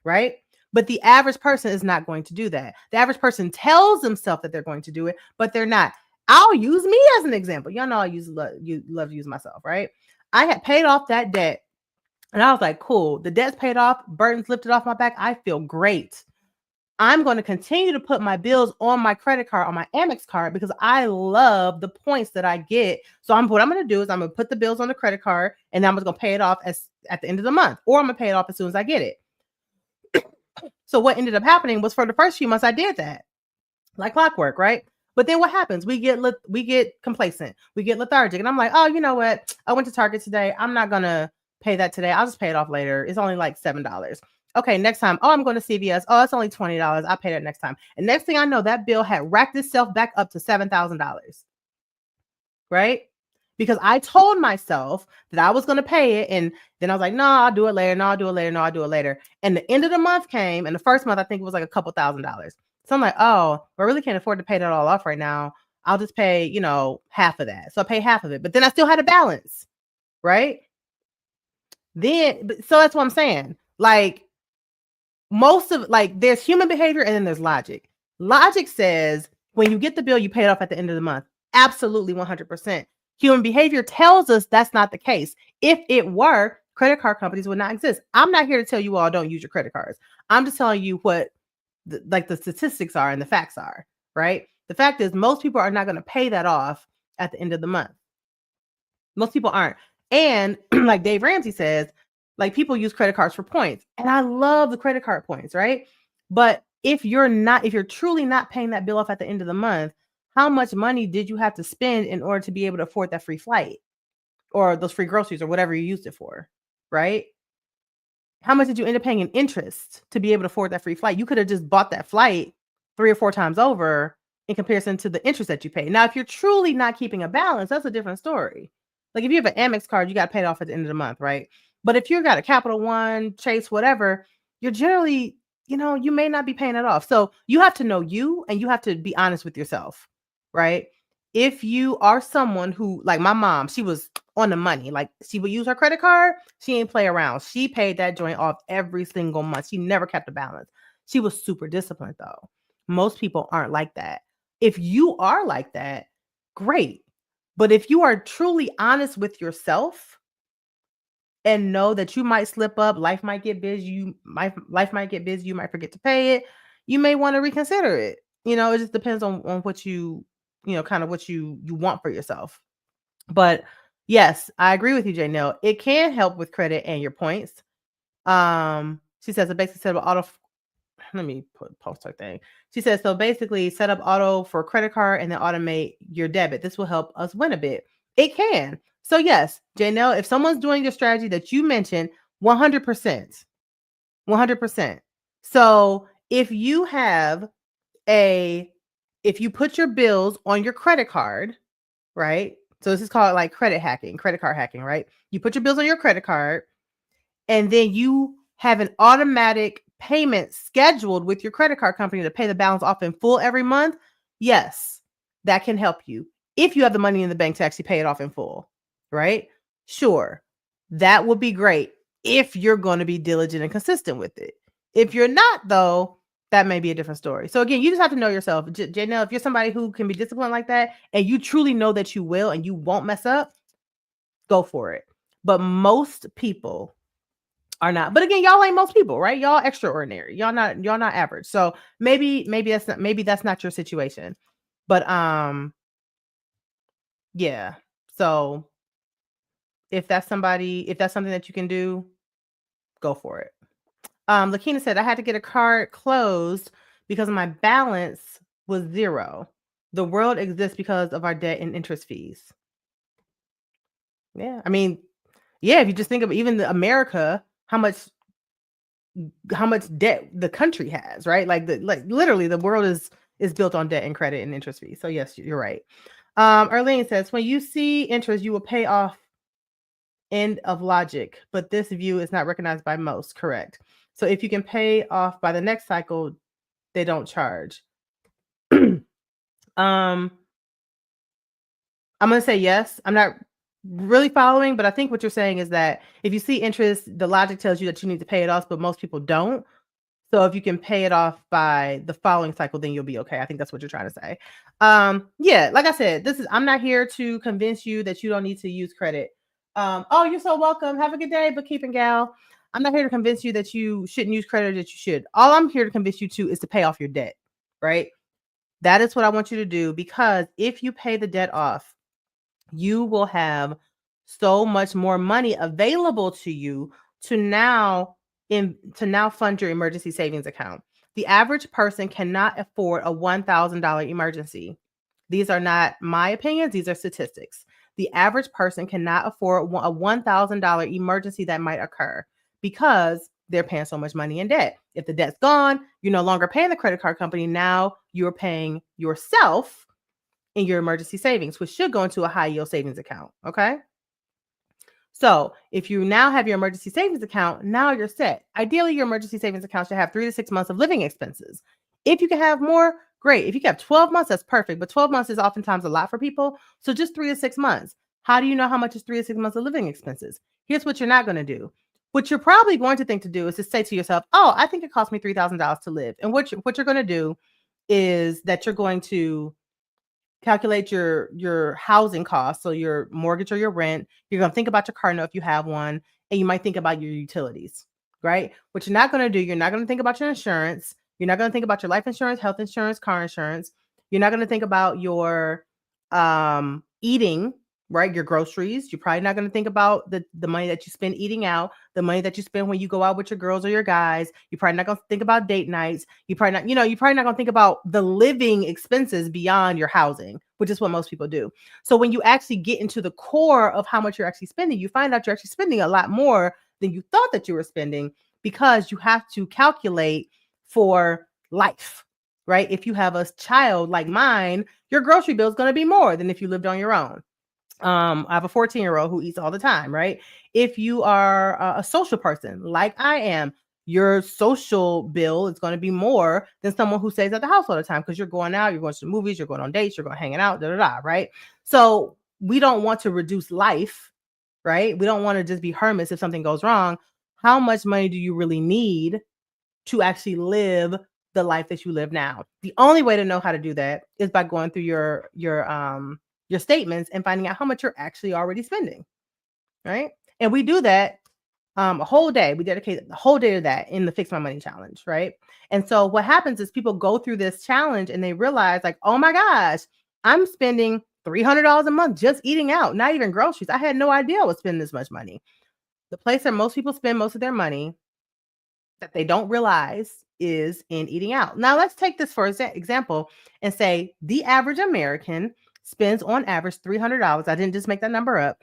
right? But the average person is not going to do that. The average person tells themselves that they're going to do it, but they're not. I'll use me as an example. Y'all know love to use myself, right? I had paid off that debt and I was like, cool, the debt's paid off, burden's lifted off my back. I feel great. I'm going to continue to put my bills on my credit card, on my Amex card, because I love the points that I get. So what I'm going to do is I'm going to put the bills on the credit card and I'm just going to pay it off at the end of the month, or I'm going to pay it off as soon as I get it. So what ended up happening was for the first few months, I did that like clockwork, right? But then what happens? We get complacent. We get lethargic. And I'm like, oh, you know what? I went to Target today. I'm not going to pay that today. I'll just pay it off later. It's only like $7. Okay, next time. Oh, I'm going to CVS. Oh, it's only $20. I'll pay that next time. And next thing I know, that bill had racked itself back up to $7,000. Right? Because I told myself that I was going to pay it. And then I was like, no, I'll do it later. No, I'll do it later. No, I'll do it later. And the end of the month came. And the first month, I think it was like a couple $1,000s. So I'm like, oh, I really can't afford to pay that all off right now. I'll just pay, half of that. So I pay half of it. But then I still had a balance. Right? So that's what I'm saying. Like, there's human behavior and then there's logic. Logic says when you get the bill, you pay it off at the end of the month. Absolutely 100%. Human behavior tells us that's not the case. If it were, credit card companies would not exist. I'm not here to tell you all don't use your credit cards. I'm just telling you what the statistics are and the facts are, right? The fact is most people are not going to pay that off at the end of the month. Most people aren't. And like Dave Ramsey says, like people use credit cards for points. And I love the credit card points, right? But if you're truly not paying that bill off at the end of the month, how much money did you have to spend in order to be able to afford that free flight or those free groceries or whatever you used it for, right? How much did you end up paying in interest to be able to afford that free flight? You could have just bought that flight 3 or 4 times over in comparison to the interest that you pay. Now, if you're truly not keeping a balance, that's a different story. Like if you have an Amex card, you got to pay it off at the end of the month, right? But if you've got a Capital One, Chase, whatever, you're generally, you may not be paying it off. So you have to know you, and you have to be honest with yourself, right? If you are someone who, like my mom, she was on the money. Like she would use her credit card. She ain't play around. She paid that joint off every single month. She never kept a balance. She was super disciplined though. Most people aren't like that. If you are like that, great. But if you are truly honest with yourself and know that you might slip up, life might get busy, life might get busy, you might forget to pay it, you may want to reconsider it. It just depends on what kind of what you want for yourself. But yes, I agree with you, Janelle. It can help with credit and your points. She says it basically set up auto. Let me post her thing. She says, so basically set up auto for credit card and then automate your debit. This will help us win a bit. It can. So yes, Janelle, if someone's doing the strategy that you mentioned, 100%, 100%. So if you put your bills on your credit card, right? So this is called like credit card hacking, right? You put your bills on your credit card and then you have an automatic payment scheduled with your credit card company to pay the balance off in full every month. Yes, that can help you if you have the money in the bank to actually pay it off in full, right? Sure, that would be great if you're going to be diligent and consistent with it. If you're not, though, that may be a different story. So again, you just have to know yourself. Janelle, if you're somebody who can be disciplined like that and you truly know that you will and you won't mess up, go for it. But most people are not. But again, y'all ain't most people, right? Y'all extraordinary. Y'all not average. So maybe that's not your situation. But yeah. So if that's something that you can do, go for it. Lakina said, I had to get a card closed because my balance was 0. The world exists because of our debt and interest fees. Yeah. I mean, yeah, if you just think of even America, how much debt the country has, right? Like literally the world is built on debt and credit and interest fees. So yes, you're right. Arlene says, when you see interest, you will pay off. End of logic, but this view is not recognized by most. Correct. So if you can pay off by the next cycle, they don't charge. I'm going to say yes. I'm not really following, but I think what you're saying is that if you see interest, the logic tells you that you need to pay it off, but most people don't. So if you can pay it off by the following cycle, then you'll be okay. I think that's what you're trying to say. Yeah, like I said, I'm not here to convince you that you don't need to use credit. Oh, you're so welcome. Have a good day, bookkeeping gal. I'm not here to convince you that you shouldn't use credit, that you should. All I'm here to convince you to is to pay off your debt, right? That is what I want you to do, because if you pay the debt off, you will have so much more money available to you to now fund your emergency savings account. The average person cannot afford a $1,000 emergency. These are not my opinions. These are statistics. The average person cannot afford a $1,000 emergency that might occur because they're paying so much money in debt. If the debt's gone, you're no longer paying the credit card company. Now you're paying yourself in your emergency savings, which should go into a high yield savings account. Okay. So if you now have your emergency savings account, now you're set. Ideally, your emergency savings account should have 3 to 6 months of living expenses. If you can have more, great. If you can have 12 months, that's perfect. But 12 months is oftentimes a lot for people. So just 3 to 6 months. How do you know how much is 3 to 6 months of living expenses? Here's what you're not going to do. What you're probably going to think to do is to say to yourself, oh, I think it cost me $3,000 to live. And what you're going to do is that you're going to calculate your housing costs, so your mortgage or your rent. You're going to think about your car note if you have one, and you might think about your utilities, right? What you're not going to do, you're not going to think about your insurance. You're not going to think about your life insurance, health insurance, car insurance. You're not going to think about your eating, right? Your groceries. You're probably not going to think about the money that you spend eating out, the money that you spend when you go out with your girls or your guys. You're probably not going to think about date nights. You're probably not going to think about the living expenses beyond your housing, which is what most people do. So when you actually get into the core of how much you're actually spending, you find out you're actually spending a lot more than you thought that you were spending, because you have to calculate for life. right? If you have a child like mine, your grocery bill is going to be more than if you lived on your own. I have a 14-year-old who eats all the time, right? If you are a social person like I am, your social bill is going to be more than someone who stays at the house all the time because you're going out, you're going to the movies, you're going on dates, you're going hanging out, right? So we don't want to reduce life, right? We don't want to just be hermits if something goes wrong. How much money do you really need to actually live the life that you live now? The only way to know how to do that is by going through your statements and finding out how much you're actually already spending, right? And we do that a whole day. We dedicate the whole day to that in the Fix My Money Challenge, right? And so what happens is people go through this challenge and they realize like, oh my gosh, I'm spending $300 a month just eating out, not even groceries. I had no idea I was spending this much money. The place that most people spend most of their money that they don't realize is in eating out. Now, let's take this for example and say the average American spends on average $300. I didn't just make that number up.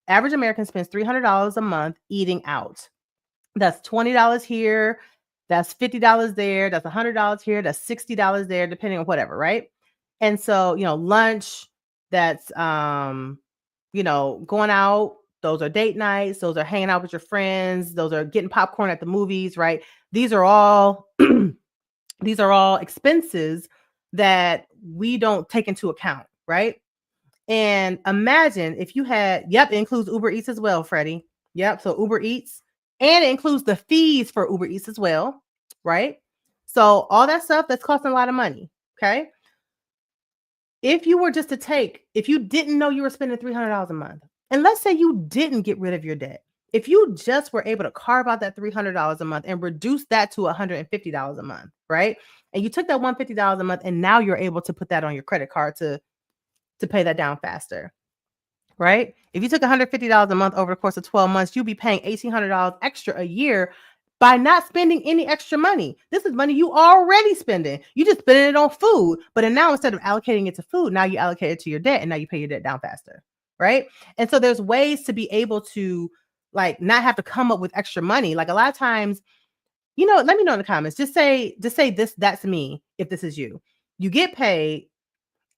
Average American spends $300 a month eating out. That's $20 here. That's $50 there. That's $100 here. That's $60 there, depending on whatever, right? And so, lunch, that's, going out. Those are date nights. Those are hanging out with your friends. Those are getting popcorn at the movies, right? These are all these are all expenses that we don't take into account, right? And imagine if you had, it includes Uber Eats as well, Freddie. Yep. So Uber Eats, and it includes the fees for Uber Eats as well, right? So all that stuff that's costing a lot of money. Okay. If you were just if you didn't know you were spending $300 a month, and let's say you didn't get rid of your debt, if you just were able to carve out that $300 a month and reduce that to $150 a month, right? And you took that $150 a month and now you're able to put that on your credit card to pay that down faster, right? If you took $150 a month over the course of 12 months, you'd be paying $1,800 extra a year by not spending any extra money. This is money you already spending. You just spending it on food, but now instead of allocating it to food, now you allocate it to your debt and now you pay your debt down faster, right? And so there's ways to be able to like not have to come up with extra money. Like a lot of times, let me know in the comments. Just say this, that's me. If this is you, you get paid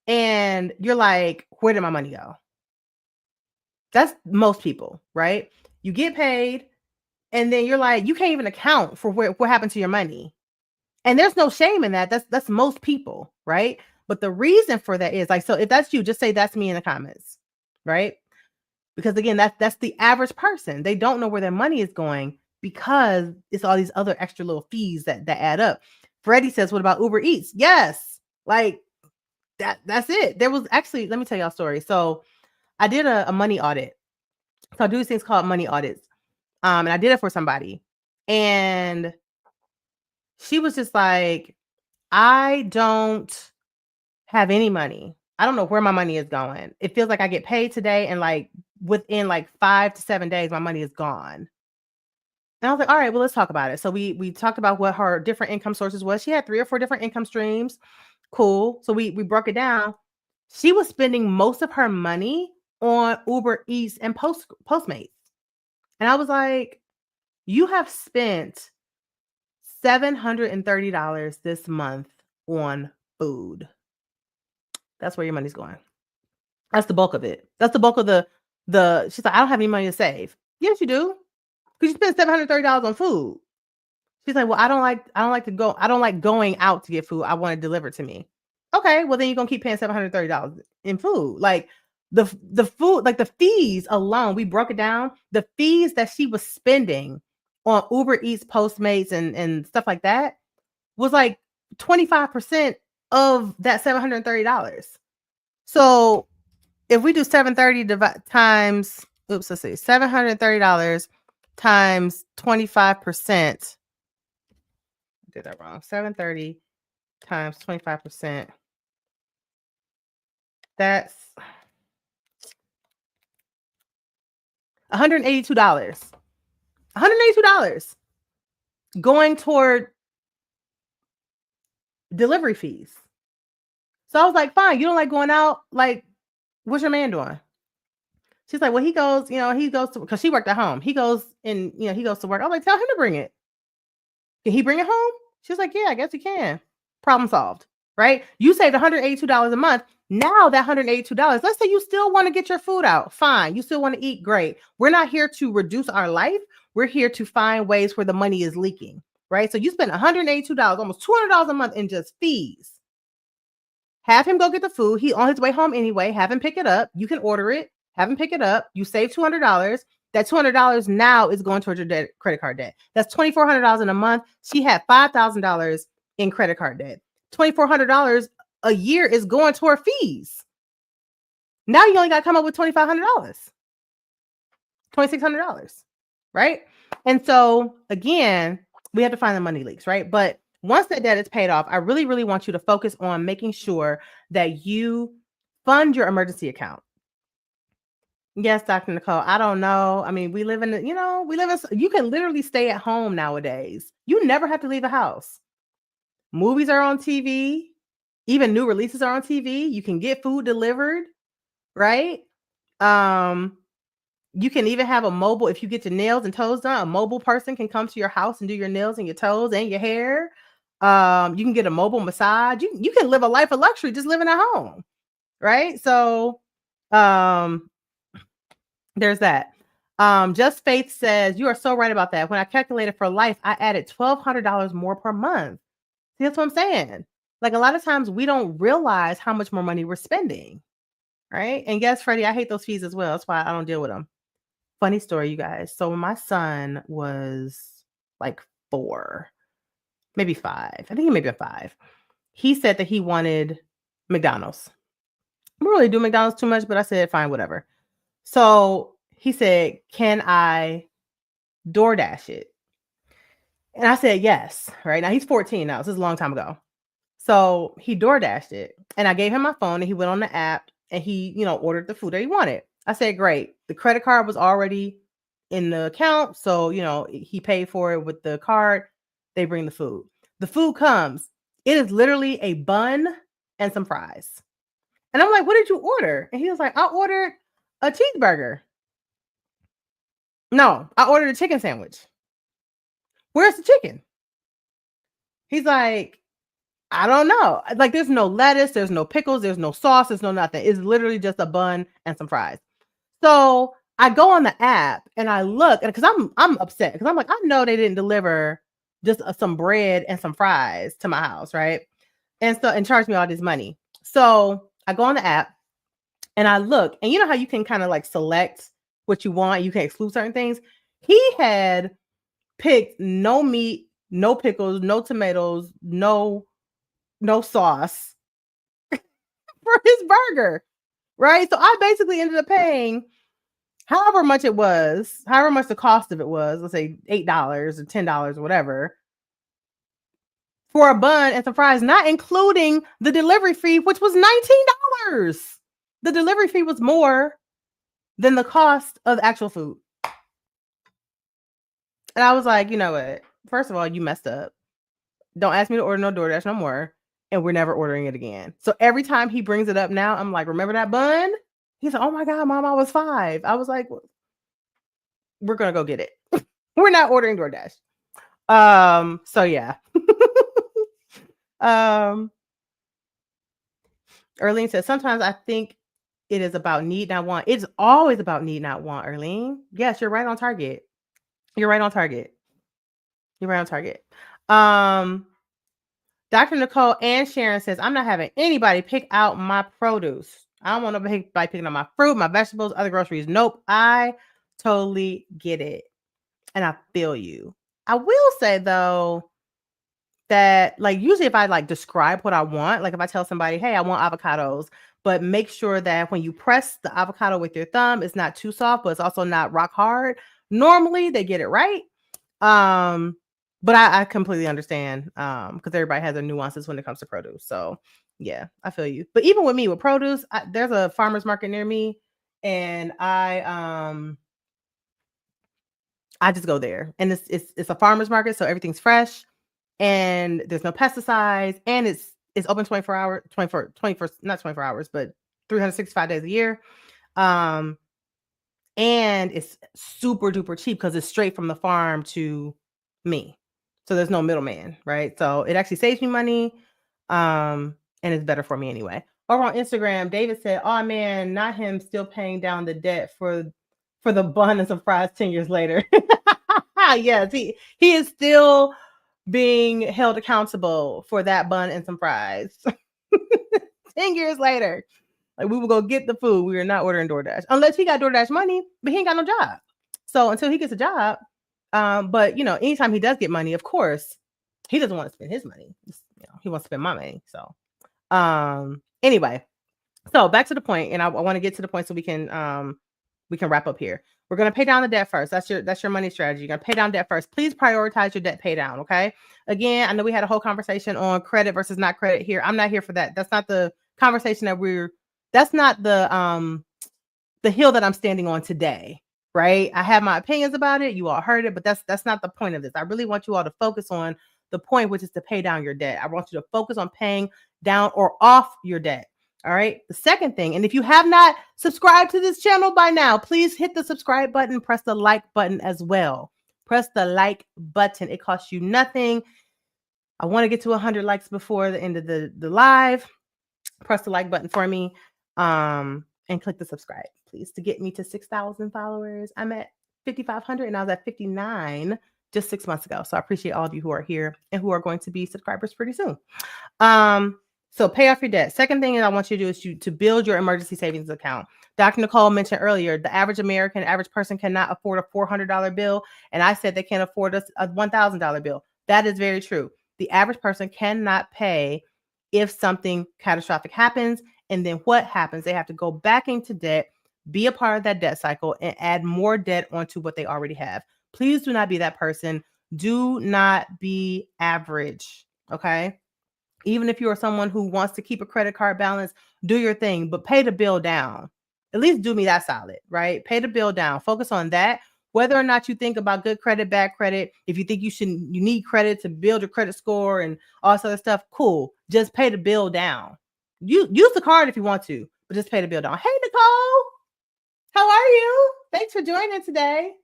and you're like, where did my money go? That's most people, right? You get paid and then you're like, you can't even account for what happened to your money. And there's no shame in that. That's most people, right? But the reason for that is like, so if that's you, just say that's me in the comments, right? Because again, that's the average person. They don't know where their money is going because it's all these other extra little fees that add up. Freddie says, what about Uber Eats? Yes. Like that's it. There was actually, let me tell y'all a story. So I did a money audit. So I do these things called money audits. And I did it for somebody. And she was just like, I don't have any money. I don't know where my money is going. It feels like I get paid today and like within like 5 to 7 days, my money is gone. And I was like, all right, well, let's talk about it. So we talked about what her different income sources was. She had 3 or 4 different income streams. Cool. So we broke it down. She was spending most of her money on Uber Eats and Postmates. And I was like, you have spent $730 this month on food. That's where your money's going. That's the bulk of it. That's the bulk of the she's like, I don't have any money to save. Yes, you do. Because you spend $730 on food. She's like, well, I don't like going out to get food. I want it delivered to me. Okay, well then you're gonna keep paying $730 in food. Like the food, like the fees alone, we broke it down. The fees that she was spending on Uber Eats, Postmates, and stuff like that was like 25% of that $730. So if we do 730 times, let's see, $730 times 25%. I did that wrong. 730 times 25%. That's $182. $182 going toward delivery fees. So I was like, fine, you don't like going out? Like, what's your man doing? She's like, well, he goes to, because she worked at home. He goes to work. I'm like, tell him to bring it. Can he bring it home? She's like, yeah, I guess he can. Problem solved. right? You saved $182 a month. Now that $182, let's say you still want to get your food out. Fine. You still want to eat. Great. We're not here to reduce our life. We're here to find ways where the money is leaking, right? So you spend $182, almost $200 a month in just fees. Have him go get the food. He on his way home anyway. Have him pick it up. You can order it. Have him pick it up. You save $200. That $200 now is going towards your credit card debt. That's $2,400 in a month. She had $5,000 in credit card debt. $2,400 a year is going toward fees. Now you only got to come up with $2,500, $2,600, right? And so again, we have to find the money leaks, right? But once that debt is paid off, I really, really want you to focus on making sure that you fund your emergency account. Yes, Dr. Nicole, I don't know. I mean, we live in, you can literally stay at home nowadays. You never have to leave the house. Movies are on TV. Even new releases are on TV. You can get food delivered, right? You can even have a mobile, if you get your nails and toes done, a mobile person can come to your house and do your nails and your toes and your hair. You can get a mobile massage. You can live a life of luxury just living at home, right? So there's that. Just Faith says, you are so right about that. When I calculated for life, I added $1,200 more per month. See, that's what I'm saying. Like a lot of times we don't realize how much more money we're spending, right? And yes, Freddie, I hate those fees as well. That's why I don't deal with them. Funny story, you guys. So when my son was like 4, maybe 5, I think he may be 5, he said that he wanted McDonald's. I don't really do McDonald's too much, but I said, fine, whatever. So he said, can I DoorDash it? And I said, yes, right? Now he's 14 now. This is a long time ago. So he DoorDashed it and I gave him my phone and he went on the app and he, ordered the food that he wanted. I said, great. The credit card was already in the account. So, he paid for it with the card. They bring the food. The food comes. It is literally a bun and some fries. And I'm like, what did you order? And he was like, I ordered a cheeseburger. No, I ordered a chicken sandwich. Where's the chicken? He's like, I don't know. Like, there's no lettuce, there's no pickles, there's no sauce, there's no nothing. It's literally just a bun and some fries. So I go on the app and I look, and because I'm upset because I'm like, I know they didn't deliver just some bread and some fries to my house, right? And charge me all this money. So I go on the app and I look, and you know how you can kind of like select what you want, you can exclude certain things. He had picked no meat, no pickles, no tomatoes, no sauce for his burger, right? So I basically ended up paying however much the cost of it was, let's say $8 or $10 or whatever, for a bun and some fries, not including the delivery fee, which was $19. The delivery fee was more than the cost of the actual food. And I was like, you know what? First of all, you messed up. Don't ask me to order no DoorDash no more. And we're never ordering it again. So every time he brings it up now, I'm like, remember that bun? He's like, oh my God, Mom, I was 5. I was like, we're going to go get it. We're not ordering DoorDash. So yeah. Erlene says, sometimes I think it is about need, not want. It's always about need, not want, Erlene. Yes, you're right on target. You're right on target. Dr. Nicole and Sharon says, I'm not having anybody pick out my produce. I don't want nobody picking out my fruit, my vegetables, other groceries. Nope. I totally get it. And I feel you. I will say though, that like usually if I like describe what I want, like if I tell somebody, hey, I want avocados, but make sure that when you press the avocado with your thumb, it's not too soft, but it's also not rock hard. Normally they get it right. But I completely understand because everybody has their nuances when it comes to produce. So yeah, I feel you. But even with me with produce, there's a farmer's market near me, and I just go there, and it's a farmer's market, so everything's fresh, and there's no pesticides, and it's open 24 hours, not 24 hours, but 365 days a year. And it's super duper cheap because it's straight from the farm to me. So there's no middleman, right? So it actually saves me money. and it's better for me anyway. Over on Instagram, David said, "Oh man, not him still paying down the debt for the bun and some fries 10 years later." Yes, he is still being held accountable for that bun and some fries. 10 years later. Like, we will go get the food. We are not ordering DoorDash unless he got DoorDash money, but he ain't got no job. So until he gets a job, but anytime he does get money, of course, he doesn't want to spend his money. He wants to spend my money. So anyway, so back to the point, and I want to get to the point so we can wrap up here. We're going to pay down the debt first. That's your money strategy. You're going to pay down debt first. Please prioritize your debt pay down. Okay. Again, I know we had a whole conversation on credit versus not credit here. I'm not here for that. That's not the conversation that's not the hill that I'm standing on today. Right. I have my opinions about it. You all heard it, but that's not the point of this. I really want you all to focus on the point, which is to pay down your debt. I want you to focus on paying down or off your debt. All right. The second thing, and if you have not subscribed to this channel by now, please hit the subscribe button, press the like button as well. Press the like button. It costs you nothing. I want to get to 100 likes before the end of the live. Press the like button for me and click the subscribe, please, to get me to 6,000 followers. I'm at 5,500 and I was at 59 just 6 months ago. So I appreciate all of you who are here and who are going to be subscribers pretty soon. So pay off your debt. Second thing that I want you to do is to build your emergency savings account. Dr. Nicole mentioned earlier, the average person cannot afford a $400 bill. And I said they can't afford a $1,000 bill. That is very true. The average person cannot pay if something catastrophic happens. And then what happens? They have to go back into debt, be a part of that debt cycle, and add more debt onto what they already have. Please do not be that person. Do not be average. Okay. Even if you are someone who wants to keep a credit card balance, do your thing, but pay the bill down. At least do me that solid, right? Pay the bill down. Focus on that. Whether or not you think about good credit, bad credit, if you think you need credit to build your credit score and all this other stuff, cool. Just pay the bill down. Use the card if you want to, but just pay the bill down. Hey, Nicole, how are you? Thanks for joining today.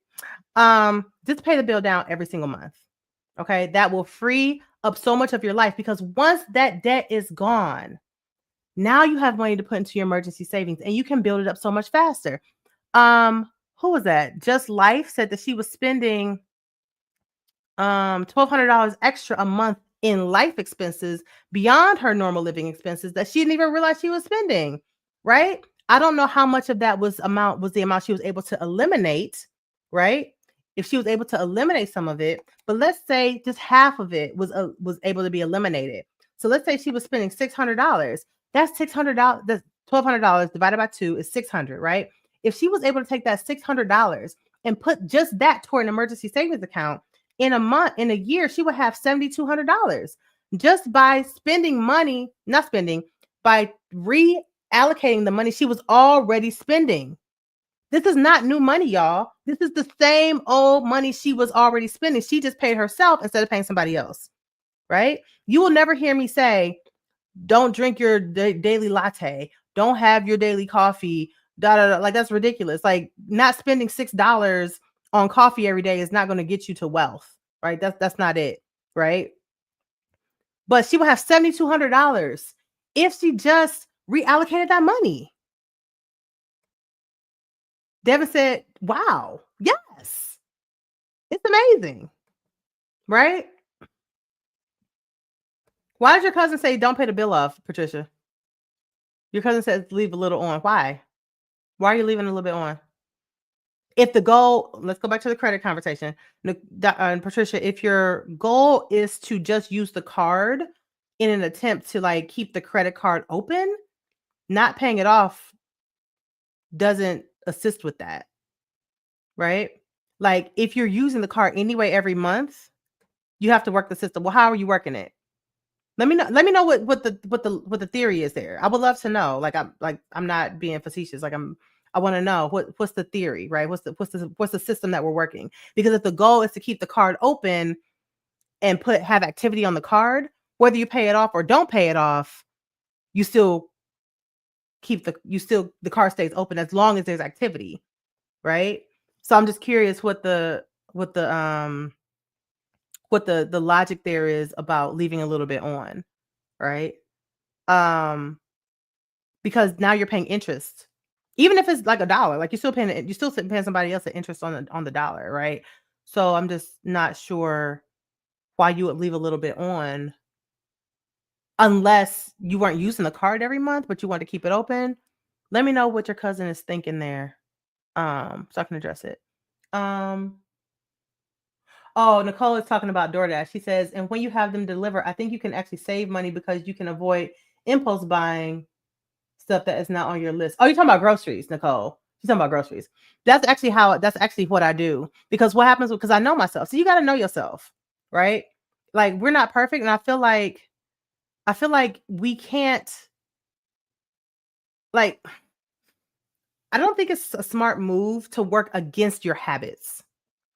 Just pay the bill down every single month. Okay, that will free up so much of your life, because once that debt is gone, now you have money to put into your emergency savings and you can build it up so much faster. Who was that? Just Life said that she was spending $1,200 extra a month in life expenses beyond her normal living expenses that she didn't even realize she was spending, right? I don't know how much of that was the amount she was able to eliminate, right? If she was able to eliminate some of it, but let's say just half of it was able to be eliminated. So let's say she was spending $600. That's $600. That's $1,200 divided by 2 is 600, right? If she was able to take that $600 and put just that toward an emergency savings account, in a year, she would have $7,200 just by by reallocating the money she was already spending. This is not new money, y'all. This is the same old money she was already spending. She just paid herself instead of paying somebody else, right? You will never hear me say, don't drink your daily latte. Don't have your daily coffee. Like, that's ridiculous. Like, not spending $6 on coffee every day is not going to get you to wealth, right? That's not it, right? But she will have $7,200 if she just reallocated that money. Devin said, wow, yes, it's amazing, right? Why did your cousin say don't pay the bill off, Patricia? Your cousin says leave a little on. Why? Why are you leaving a little bit on? If the goal, let's go back to the credit conversation. Patricia, if your goal is to just use the card in an attempt to like keep the credit card open, not paying it off doesn't assist with that, right? Like, if you're using the card anyway every month, you have to work the system. Well, how are you working it? Let me know what the theory is there. I would love to know. I'm not being facetious. I want to know what's the theory, right? What's the system that we're working? Because if the goal is to keep the card open and have activity on the card, whether you pay it off or don't pay it off, the card stays open as long as there's activity, right? So I'm just curious what the logic there is about leaving a little bit on, right? Because now you're paying interest. Even if it's like $1, like you're still paying somebody else the interest on the dollar, right? So I'm just not sure why you would leave a little bit on unless you weren't using the card every month, but you want to keep it open. Let me know what your cousin is thinking there. So I can address it. Oh, Nicole is talking about DoorDash. She says, and when you have them deliver, I think you can actually save money because you can avoid impulse buying stuff that is not on your list. Oh, you're talking about groceries, Nicole. She's talking about groceries. That's actually what I do. Because what happens, because I know myself. So you got to know yourself, right? Like, we're not perfect. And I feel like we can't, like, I don't think it's a smart move to work against your habits,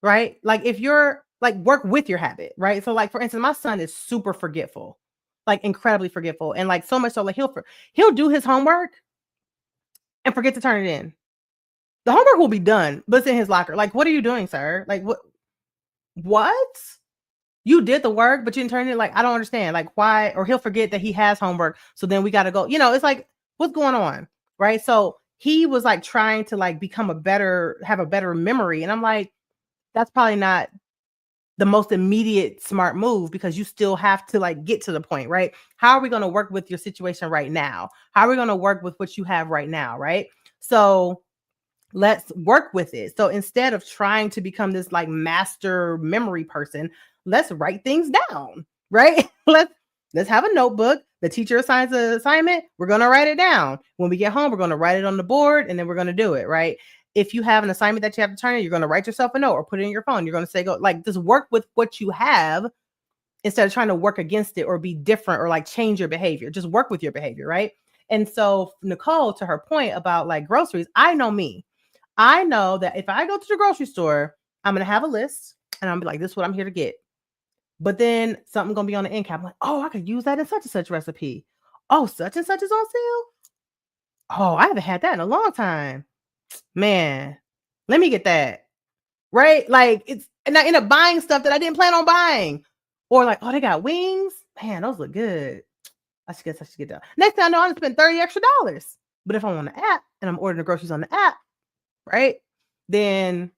right? Like, if you're like, work with your habit, right? So, like, for instance, my son is super forgetful, like incredibly forgetful. And like, so much so, like, he'll do his homework and forget to turn it in. The homework will be done, but it's in his locker. Like, what are you doing, sir? Like, what? You did the work, but you didn't turn it. Like, I don't understand. Like, why? Or he'll forget that he has homework. So then we got to go, it's like, what's going on? Right. So he was like trying to like have a better memory. And I'm like, that's probably not the most immediate smart move because you still have to like get to the point, right? How are we going to work with your situation right now? How are we going to work with what you have right now? Right. So let's work with it. So instead of trying to become this like master memory person, let's write things down, right? let's have a notebook. The teacher assigns an assignment. We're going to write it down. When we get home, we're going to write it on the board and then we're going to do it, right? If you have an assignment that you have to turn in, you're going to write yourself a note or put it in your phone. You're going to say, go, like, just work with what you have instead of trying to work against it or be different or like change your behavior. Just work with your behavior, right? And so Nicole, to her point about like groceries, I know me. I know that if I go to the grocery store, I'm going to have a list and I'm be like, this is what I'm here to get. But then something's going to be on the end cap. I'm like, oh, I could use that in such and such recipe. Oh, such and such is on sale. Oh, I haven't had that in a long time. Man, let me get that. Right? Like, and I end up buying stuff that I didn't plan on buying. Or like, oh, they got wings. Man, those look good. I should get that. Next thing I know, I'm gonna spend $30 extra. But if I'm on the app and I'm ordering the groceries on the app, right? Then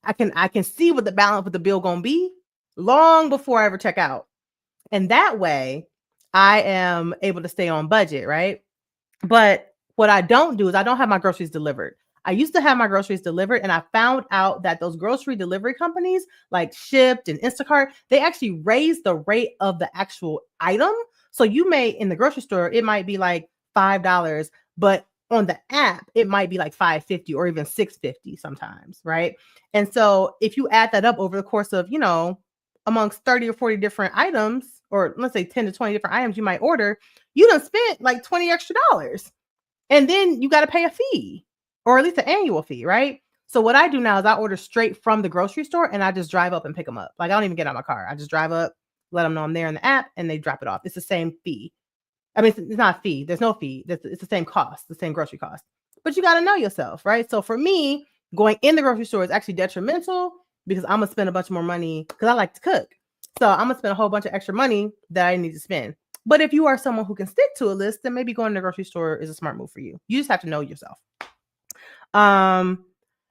I can see what the balance with the bill gonna be long before I ever check out. And that way I am able to stay on budget, right? But what I don't do is I don't have my groceries delivered. I used to have my groceries delivered and I found out that those grocery delivery companies like Shipt and Instacart, they actually raise the rate of the actual item. So you may in the grocery store, it might be like $5, but on the app, it might be like $5.50 or even $6.50 sometimes, right? And so if you add that up over the course of, amongst 30 or 40 different items, or let's say 10 to 20 different items you might order, you done spent like $20 extra. And then you got to pay a fee or at least an annual fee, right? So what I do now is I order straight from the grocery store and I just drive up and pick them up. Like I don't even get out my car. I just drive up, let them know I'm there in the app and they drop it off. It's the same fee. I mean, it's not a fee. There's no fee. It's the same cost, the same grocery cost. But you got to know yourself, right? So for me, going in the grocery store is actually detrimental because I'm going to spend a bunch more money because I like to cook. So I'm going to spend a whole bunch of extra money that I need to spend. But if you are someone who can stick to a list, then maybe going to the grocery store is a smart move for you. You just have to know yourself.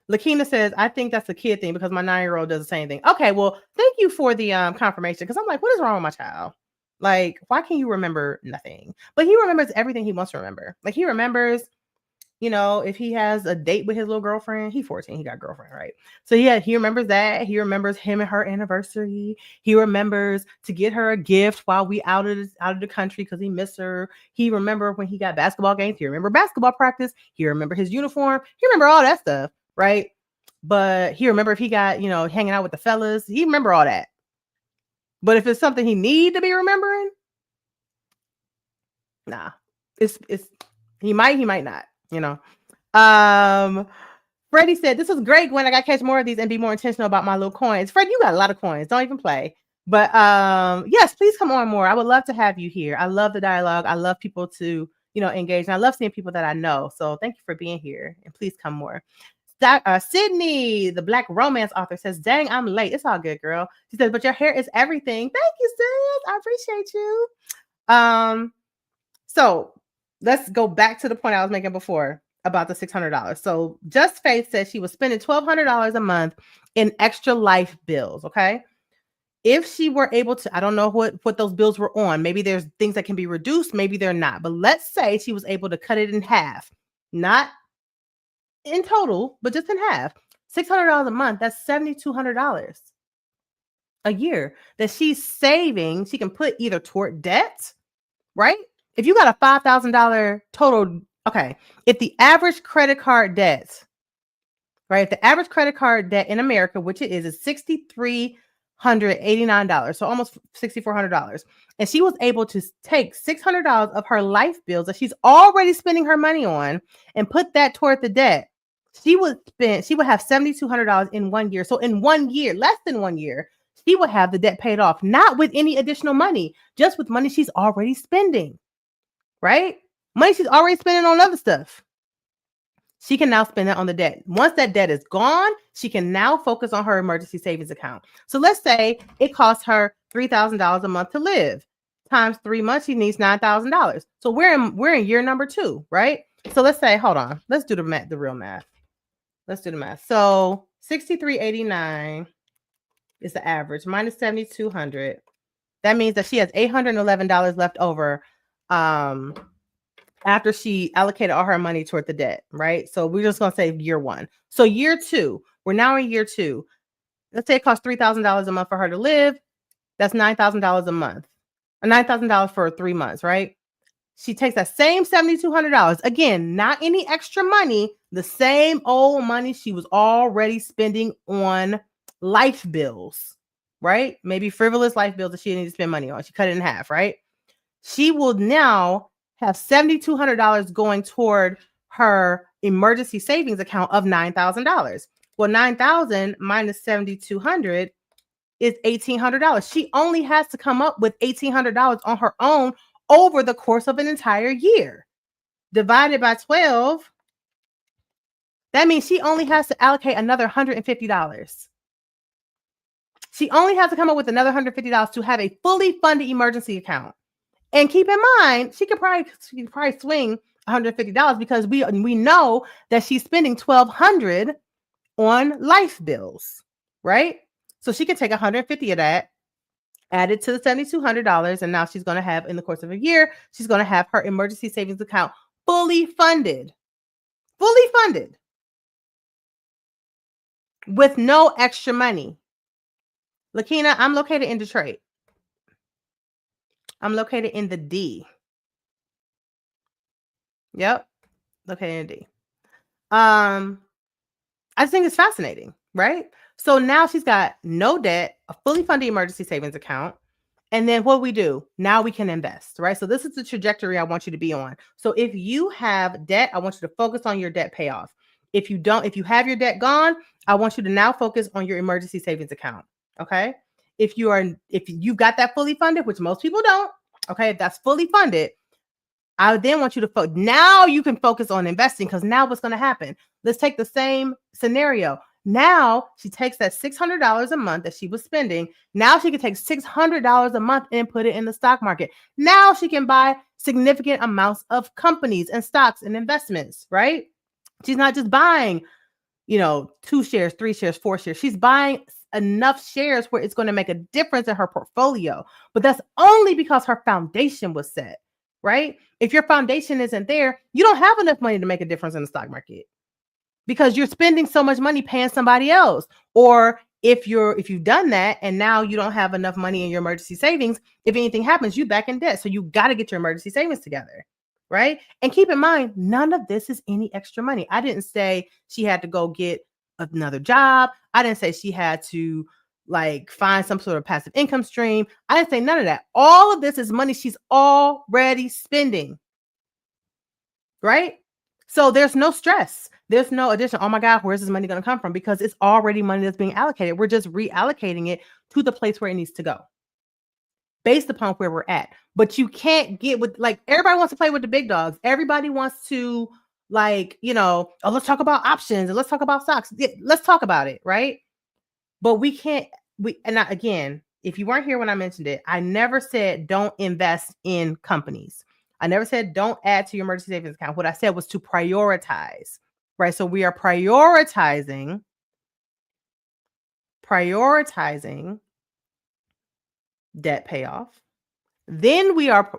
Lakina says, I think that's a kid thing because my 9-year-old does the same thing. Okay, well, thank you for the confirmation because I'm like, what is wrong with my child? Like, why can't you remember nothing? But he remembers everything he wants to remember. Like, he remembers, if he has a date with his little girlfriend, he's 14, he got a girlfriend, right? So yeah, he remembers that. He remembers him and her anniversary. He remembers to get her a gift while we out of the country because he missed her. He remember when he got basketball games. He remember basketball practice. He remember his uniform. He remember all that stuff, right? But he remember if he got, hanging out with the fellas. He remember all that. But if it's something he need to be remembering, nah, it's he might not, Freddie said, this was great, Gwen. I got to catch more of these and be more intentional about my little coins. Fred, you got a lot of coins. Don't even play. But yes, please come on more. I would love to have you here. I love the dialogue. I love people to, engage. And I love seeing people that I know. So thank you for being here. And please come more. Sydney, the Black romance author, says, dang, I'm late. It's all good, girl. She says, but your hair is everything. Thank you, sis. I appreciate you. So let's go back to the point I was making before about the $600. So Just Faith said she was spending $1,200 a month in extra life bills. Okay. If she were able to, I don't know what those bills were on. Maybe there's things that can be reduced. Maybe they're not. But let's say she was able to cut it in half, not in total, but just in half. $600 a month, that's $7,200 a year that she's saving. She can put either toward debt, right? If you got a $5,000 total, okay, if the average credit card debt, right, if the average credit card debt in America, which it is $6,389, so almost $6,400, and she was able to take $600 of her life bills that she's already spending her money on and put that toward the debt, she would have $7,200 in 1 year. So in 1 year, less than 1 year, she would have the debt paid off, not with any additional money, just with money she's already spending, right? Money she's already spending on other stuff. She can now spend that on the debt. Once that debt is gone, she can now focus on her emergency savings account. So let's say it costs her $3,000 a month to live. Times 3 months, she needs $9,000. So we're in year number 2, right? So let's say, hold on, let's do the real math. Let's do the math. So $6,389 is the average minus $7,200. That means that she has $811 left over after she allocated all her money toward the debt, right? So we're just going to say year 1. So year 2, we're now in year 2. Let's say it costs $3,000 a month for her to live. That's $9,000 a month. $9,000 for 3 months, right? She takes that same $7,200. Again, not any extra money, the same old money she was already spending on life bills, right? Maybe frivolous life bills that she didn't need to spend money on. She cut it in half, right? She will now have $7,200 going toward her emergency savings account of $9,000. Well, $9,000 minus $7,200 is $1,800. She only has to come up with $1,800 on her own over the course of an entire year. Divided by 12, that means she only has to allocate another $150. She only has to come up with another $150 to have a fully funded emergency account. And keep in mind, she could probably swing $150 because we know that she's spending $1,200 on life bills, right? So she can take $150 of that, add it to the $7,200, and now she's going to have, in the course of a year, she's going to have her emergency savings account fully funded with no extra money. Lakina, I'm located in Detroit. I'm located in the D. Yep, located in D. I think it's fascinating, right? So now she's got no debt, a fully funded emergency savings account. And then what we do, now we can invest, right? So this is the trajectory I want you to be on. So if you have debt, I want you to focus on your debt payoff. If you have your debt gone, I want you to now focus on your emergency savings account. Okay. If you've got that fully funded, which most people don't, okay, if that's fully funded, I then want you to focus. Now you can focus on investing, because now what's going to happen? Let's take the same scenario. Now she takes that $600 a month that she was spending. Now she can take $600 a month and put it in the stock market. Now she can buy significant amounts of companies and stocks and investments, right? She's not just buying, 2 shares, 3 shares, 4 shares. She's buying enough shares where it's going to make a difference in her portfolio. But that's only because her foundation was set, right? If your foundation isn't there, you don't have enough money to make a difference in the stock market, because you're spending so much money paying somebody else. Or if you've done that and now you don't have enough money in your emergency savings, if anything happens, you're back in debt. So you got to get your emergency savings together, right? And keep in mind, none of this is any extra money. I didn't say she had to go get another job. I didn't say she had to find some sort of passive income stream. I didn't say none of that. All of this is money she's already spending, right? So there's no stress. There's no addition. Oh my God, where's this money going to come from? Because it's already money that's being allocated. We're just reallocating it to the place where it needs to go based upon where we're at. But you can't get with, everybody wants to play with the big dogs. Everybody wants to let's talk about options and let's talk about stocks. Yeah, let's talk about it, right? But we can't, again, if you weren't here when I mentioned it, I never said don't invest in companies. I never said don't add to your emergency savings account. What I said was to prioritize, right? So we are prioritizing debt payoff. Then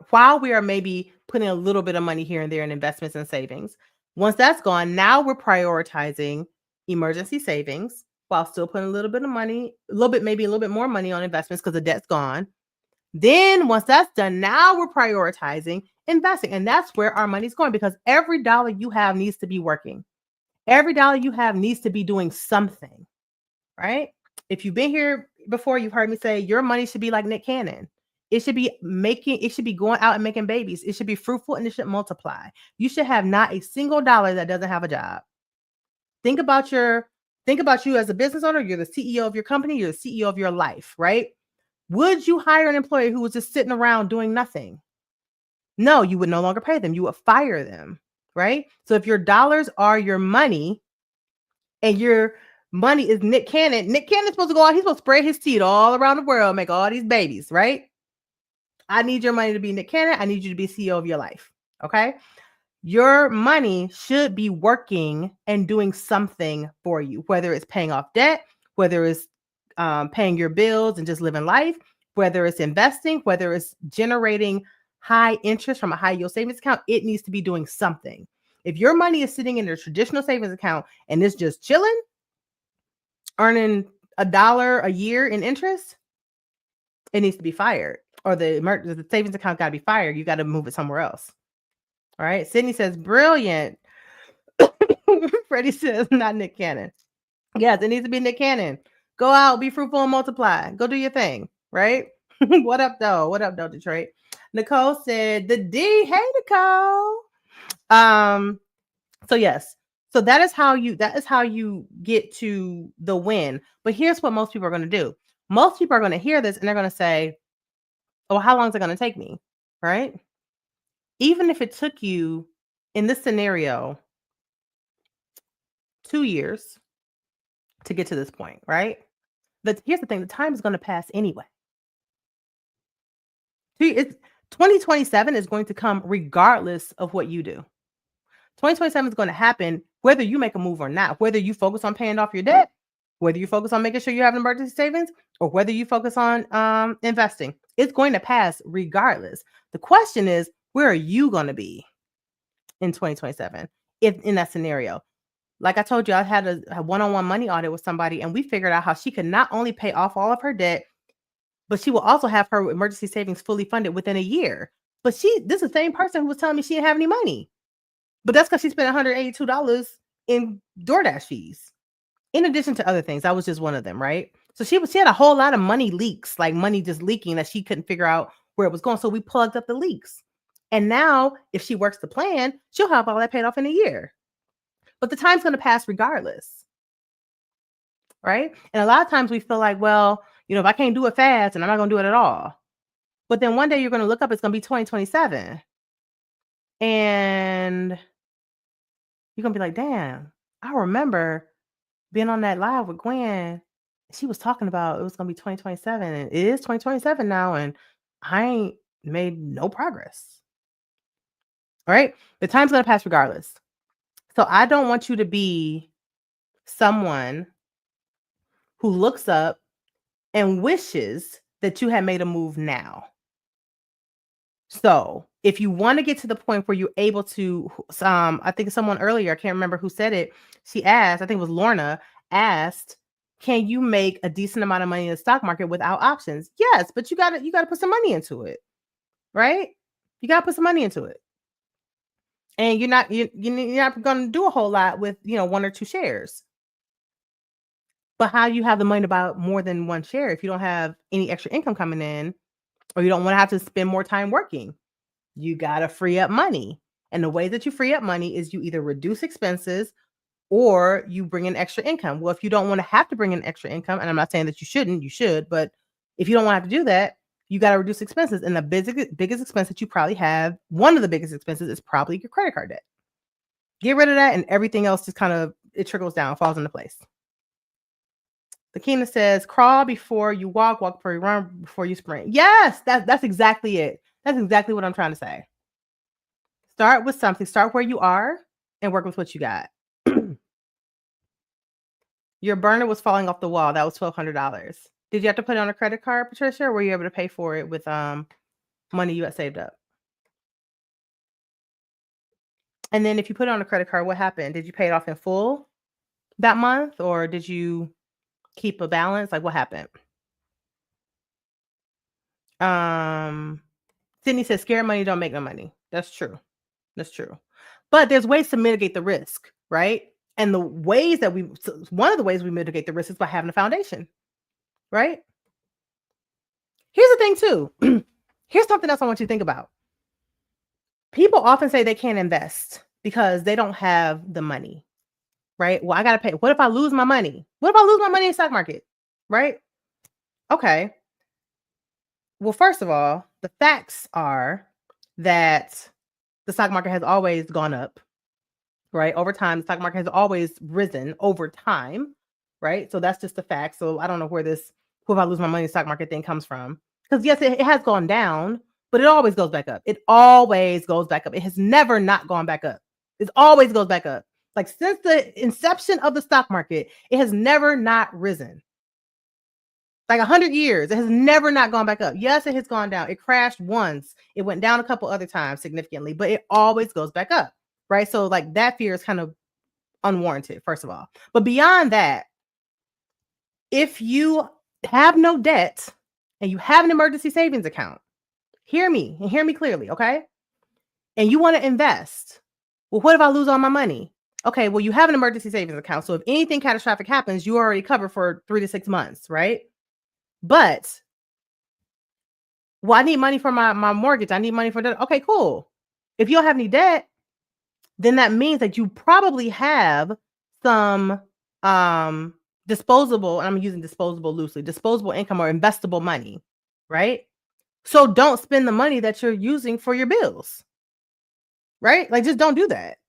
while we are maybe putting a little bit of money here and there in investments and savings, once that's gone, now we're prioritizing emergency savings while still putting a little bit of money, maybe a little bit more money on investments because the debt's gone. Then once that's done, now we're prioritizing investing. And that's where our money's going, because every dollar you have needs to be working. Every dollar you have needs to be doing something, right? If you've been here before, you've heard me say your money should be like Nick Cannon. It should be going out and making babies. It should be fruitful and it should multiply. You should have not a single dollar that doesn't have a job. Think about you as a business owner. You're the CEO of your company. You're the CEO of your life, right? Would you hire an employee who was just sitting around doing nothing? No, you would no longer pay them. You would fire them, right? So if your dollars are your money and your money is Nick Cannon's supposed to go out. He's supposed to spread his seed all around the world, make all these babies, right? I need your money to be Nick Cannon. I need you to be CEO of your life, okay? Your money should be working and doing something for you, whether it's paying off debt, whether it's paying your bills and just living life, whether it's investing, whether it's generating high interest from a high yield savings account. It needs to be doing something. If your money is sitting in a traditional savings account and it's just chilling, earning $1 a year in interest, it needs to be fired, or the savings account got to be fired. You got to move it somewhere else. All right. Sydney says, brilliant. Freddie says, not Nick Cannon. Yes, it needs to be Nick Cannon. Go out, be fruitful and multiply. Go do your thing. Right. What up, though? What up, though, Detroit? Nicole said, the D. Hey, Nicole. So yes. So that is how you get to the win. But here's what most people are going to do. Most people are going to hear this and they're going to say, oh, how long is it going to take me? Right? Even if it took you, in this scenario, 2 years to get to this point, right? But here's the thing, the time is going to pass anyway. 2027 is going to come regardless of what you do. 2027 is going to happen whether you make a move or not, whether you focus on paying off your debt, whether you focus on making sure you have emergency savings, or whether you focus on investing. It's going to pass regardless. The question is, where are you going to be in 2027 in that scenario? Like I told you, I had a one-on-one money audit with somebody, and we figured out how she could not only pay off all of her debt, but she will also have her emergency savings fully funded within a year. But this is the same person who was telling me she didn't have any money. But that's because she spent $182 in DoorDash fees. In addition to other things, that was just one of them, right? So she had a whole lot of money leaks, like money just leaking that she couldn't figure out where it was going. So we plugged up the leaks. And now if she works the plan, she'll have all that paid off in a year. But the time's going to pass regardless, right? And a lot of times we feel like, well, if I can't do it fast, and I'm not going to do it at all. But then one day you're going to look up, it's going to be 2027. And you're going to be like, damn, I remember being on that live with Gwen. She was talking about it was going to be 2027, and it is 2027 now, and I ain't made no progress. All right? The time's going to pass regardless. So I don't want you to be someone who looks up and wishes that you had made a move now. So if you want to get to the point where you're able to, I think someone earlier, I can't remember who said it. She asked, I think it was Lorna, asked, can you make a decent amount of money in the stock market without options? Yes, but you gotta put some money into it, right? You gotta put some money into it. And you're not going to do a whole lot with, 1 or 2 shares. But how do you have the money to buy more than 1 share if you don't have any extra income coming in, or you don't want to have to spend more time working? You got to free up money. And the way that you free up money is you either reduce expenses or you bring in extra income. Well, if you don't want to have to bring in extra income, and I'm not saying that you shouldn't, you should, but if you don't want to have to do that, you got to reduce expenses. And the biggest expense that you probably have, one of the biggest expenses, is probably your credit card debt. Get rid of that, and everything else just it trickles down, falls into place. Lakina says, crawl before you walk before you run, before you sprint. Yes, that's exactly it. That's exactly what I'm trying to say. Start with something. Start where you are and work with what you got. Your burner was falling off the wall. That was $1,200. Did you have to put it on a credit card, Patricia, or were you able to pay for it with money you had saved up? And then if you put it on a credit card, what happened? Did you pay it off in full that month, or did you keep a balance? Like, what happened? Sydney says scared money don't make no money. That's true. That's true. But there's ways to mitigate the risk, right? And the ways that one of the ways we mitigate the risk is by having a foundation, right? Here's the thing too. Here's something else I want you to think about. People often say they can't invest because they don't have the money, right? Well, I got to pay. What if I lose my money? What if I lose my money in the stock market, right? Okay. Well, first of all, the facts are that the stock market has always gone up, right? Over time, the stock market has always risen over time, right? So that's just the fact. So I don't know where this, who if I lose my money in the stock market thing comes from. Because yes, it has gone down, but it always goes back up. It always goes back up. It has never not gone back up. It always goes back up. Like since the inception of the stock market, it has never not risen. Like 100 years, it has never not gone back up. Yes, it has gone down. It crashed once. It went down a couple other times significantly, but it always goes back up, right? So like that fear is kind of unwarranted, first of all. But beyond that, if you have no debt and you have an emergency savings account, hear me and hear me clearly, okay? And you want to invest. Well, what if I lose all my money? Okay, well, you have an emergency savings account. So if anything catastrophic happens, you already covered for 3 to 6 months, right? But, well, I need money for my mortgage. I need money for that. Okay, cool. If you don't have any debt, then that means that you probably have some disposable, and I'm using disposable loosely, disposable income or investable money, right? So don't spend the money that you're using for your bills, right? Like just don't do that.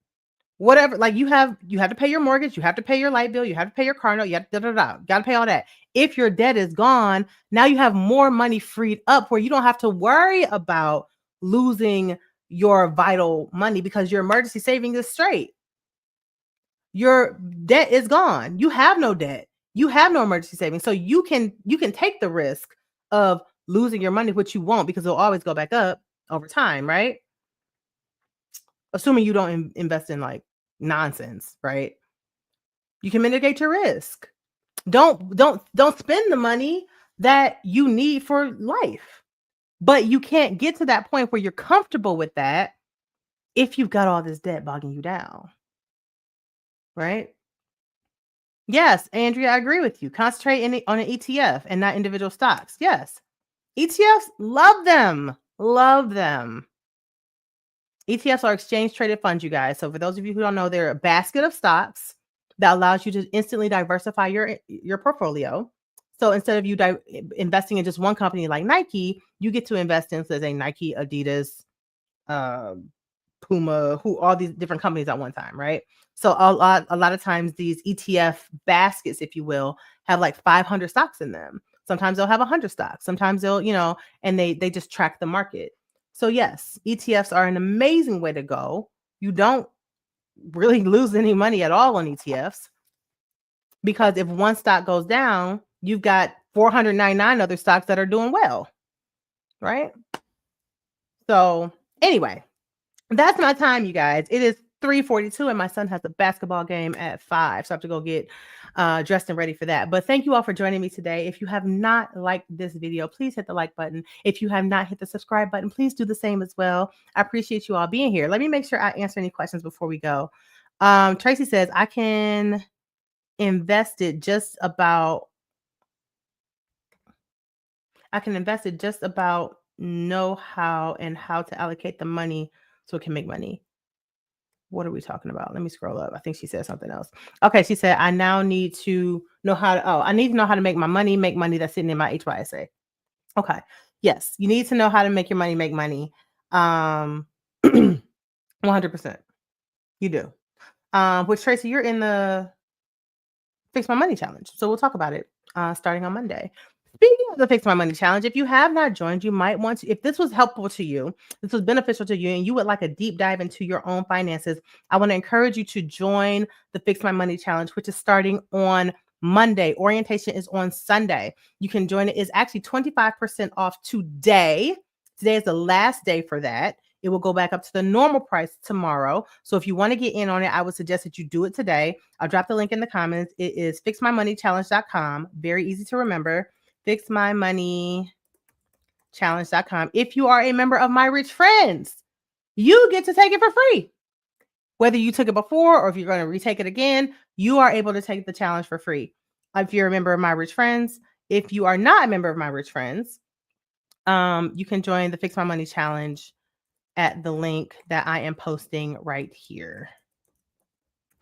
Whatever, like you have to pay your mortgage, you have to pay your light bill, you have to pay your car note, you have to got to pay all that. If your debt is gone, now you have more money freed up where you don't have to worry about losing your vital money because your emergency savings is straight. Your debt is gone. You have no debt. You have no emergency savings. So you can take the risk of losing your money, which you won't because it'll always go back up over time, right? Assuming you don't invest in like nonsense, right? You can mitigate your risk. Don't spend the money that you need for life. But you can't get to that point where you're comfortable with that if you've got all this debt bogging you down. Right? Yes, Andrea, I agree with you. Concentrate on an ETF and not individual stocks. Yes. ETFs, love them. Love them. ETFs are exchange traded funds, you guys. So for those of you who don't know, they're a basket of stocks that allows you to instantly diversify your portfolio. So instead of you investing in just one company like Nike, you get to invest in, say, Nike, Adidas, Puma, all these different companies at one time, right? So a lot of times these ETF baskets, if you will, have like 500 stocks in them. Sometimes they'll have 100 stocks. Sometimes they'll, and they just track the market. So yes, ETFs are an amazing way to go. You don't really lose any money at all on ETFs because if one stock goes down, you've got 499 other stocks that are doing well, right? So anyway, that's my time, you guys. It is 3:42 and my son has a basketball game at 5. So I have to go get dressed and ready for that. But thank you all for joining me today. If you have not liked this video, please hit the like button. If you have not hit the subscribe button, please do the same as well. I appreciate you all being here. Let me make sure I answer any questions before we go. Tracy says, I can invest it just about know how to allocate the money so it can make money. What are we talking about? Let me scroll up. I think she said something else. Okay, she said, I now need to know I need to know how to make money that's sitting in my HYSA. Okay. Yes, you need to know how to make your money make money. 100%. You do. Which Tracy, you're in the Fix My Money Challenge. So we'll talk about it starting on Monday. Speaking of the Fix My Money Challenge, if you have not joined, you might want to, if this was helpful to you, this was beneficial to you, and you would like a deep dive into your own finances, I want to encourage you to join the Fix My Money Challenge, which is starting on Monday. Orientation is on Sunday. You can join it. It's actually 25% off today. Today is the last day for that. It will go back up to the normal price tomorrow. So if you want to get in on it, I would suggest that you do it today. I'll drop the link in the comments. It is fixmymoneychallenge.com. Very easy to remember. Fixmymoneychallenge.com. If you are a member of My Rich Friends, you get to take it for free. Whether you took it before or if you're going to retake it again, you are able to take the challenge for free. If you're a member of My Rich Friends, if you are not a member of My Rich Friends, you can join the Fix My Money Challenge at the link that I am posting right here.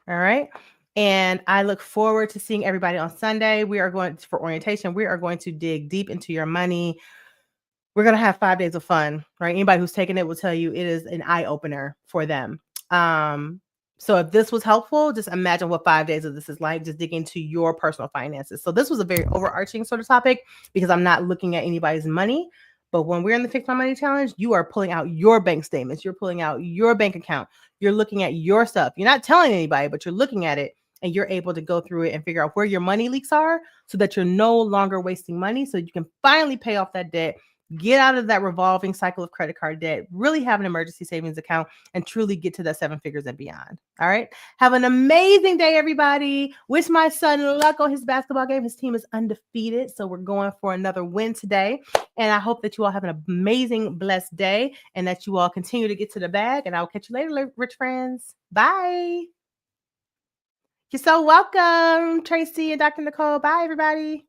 All right. And I look forward to seeing everybody on Sunday. We are going for orientation. We are going to dig deep into your money. We're going to have 5 days of fun, right? Anybody who's taken it will tell you it is an eye opener for them. So if this was helpful, just imagine what 5 days of this is like, just dig into your personal finances. So this was a very overarching sort of topic because I'm not looking at anybody's money. But when we're in the Fix My Money Challenge, you are pulling out your bank statements. You're pulling out your bank account. You're looking at your stuff. You're not telling anybody, but you're looking at it and you're able to go through it and figure out where your money leaks are so that you're no longer wasting money, so you can finally pay off that debt, get out of that revolving cycle of credit card debt, really have an emergency savings account, and truly get to that 7 figures and beyond. All right. Have an amazing day, everybody. Wish my son luck on his basketball game. His team is undefeated, so we're going for another win today. And I hope that you all have an amazing, blessed day and that you all continue to get to the bag. And I'll catch you later, rich friends. Bye. You're so welcome, Tracy and Dr. Nicole. Bye, everybody.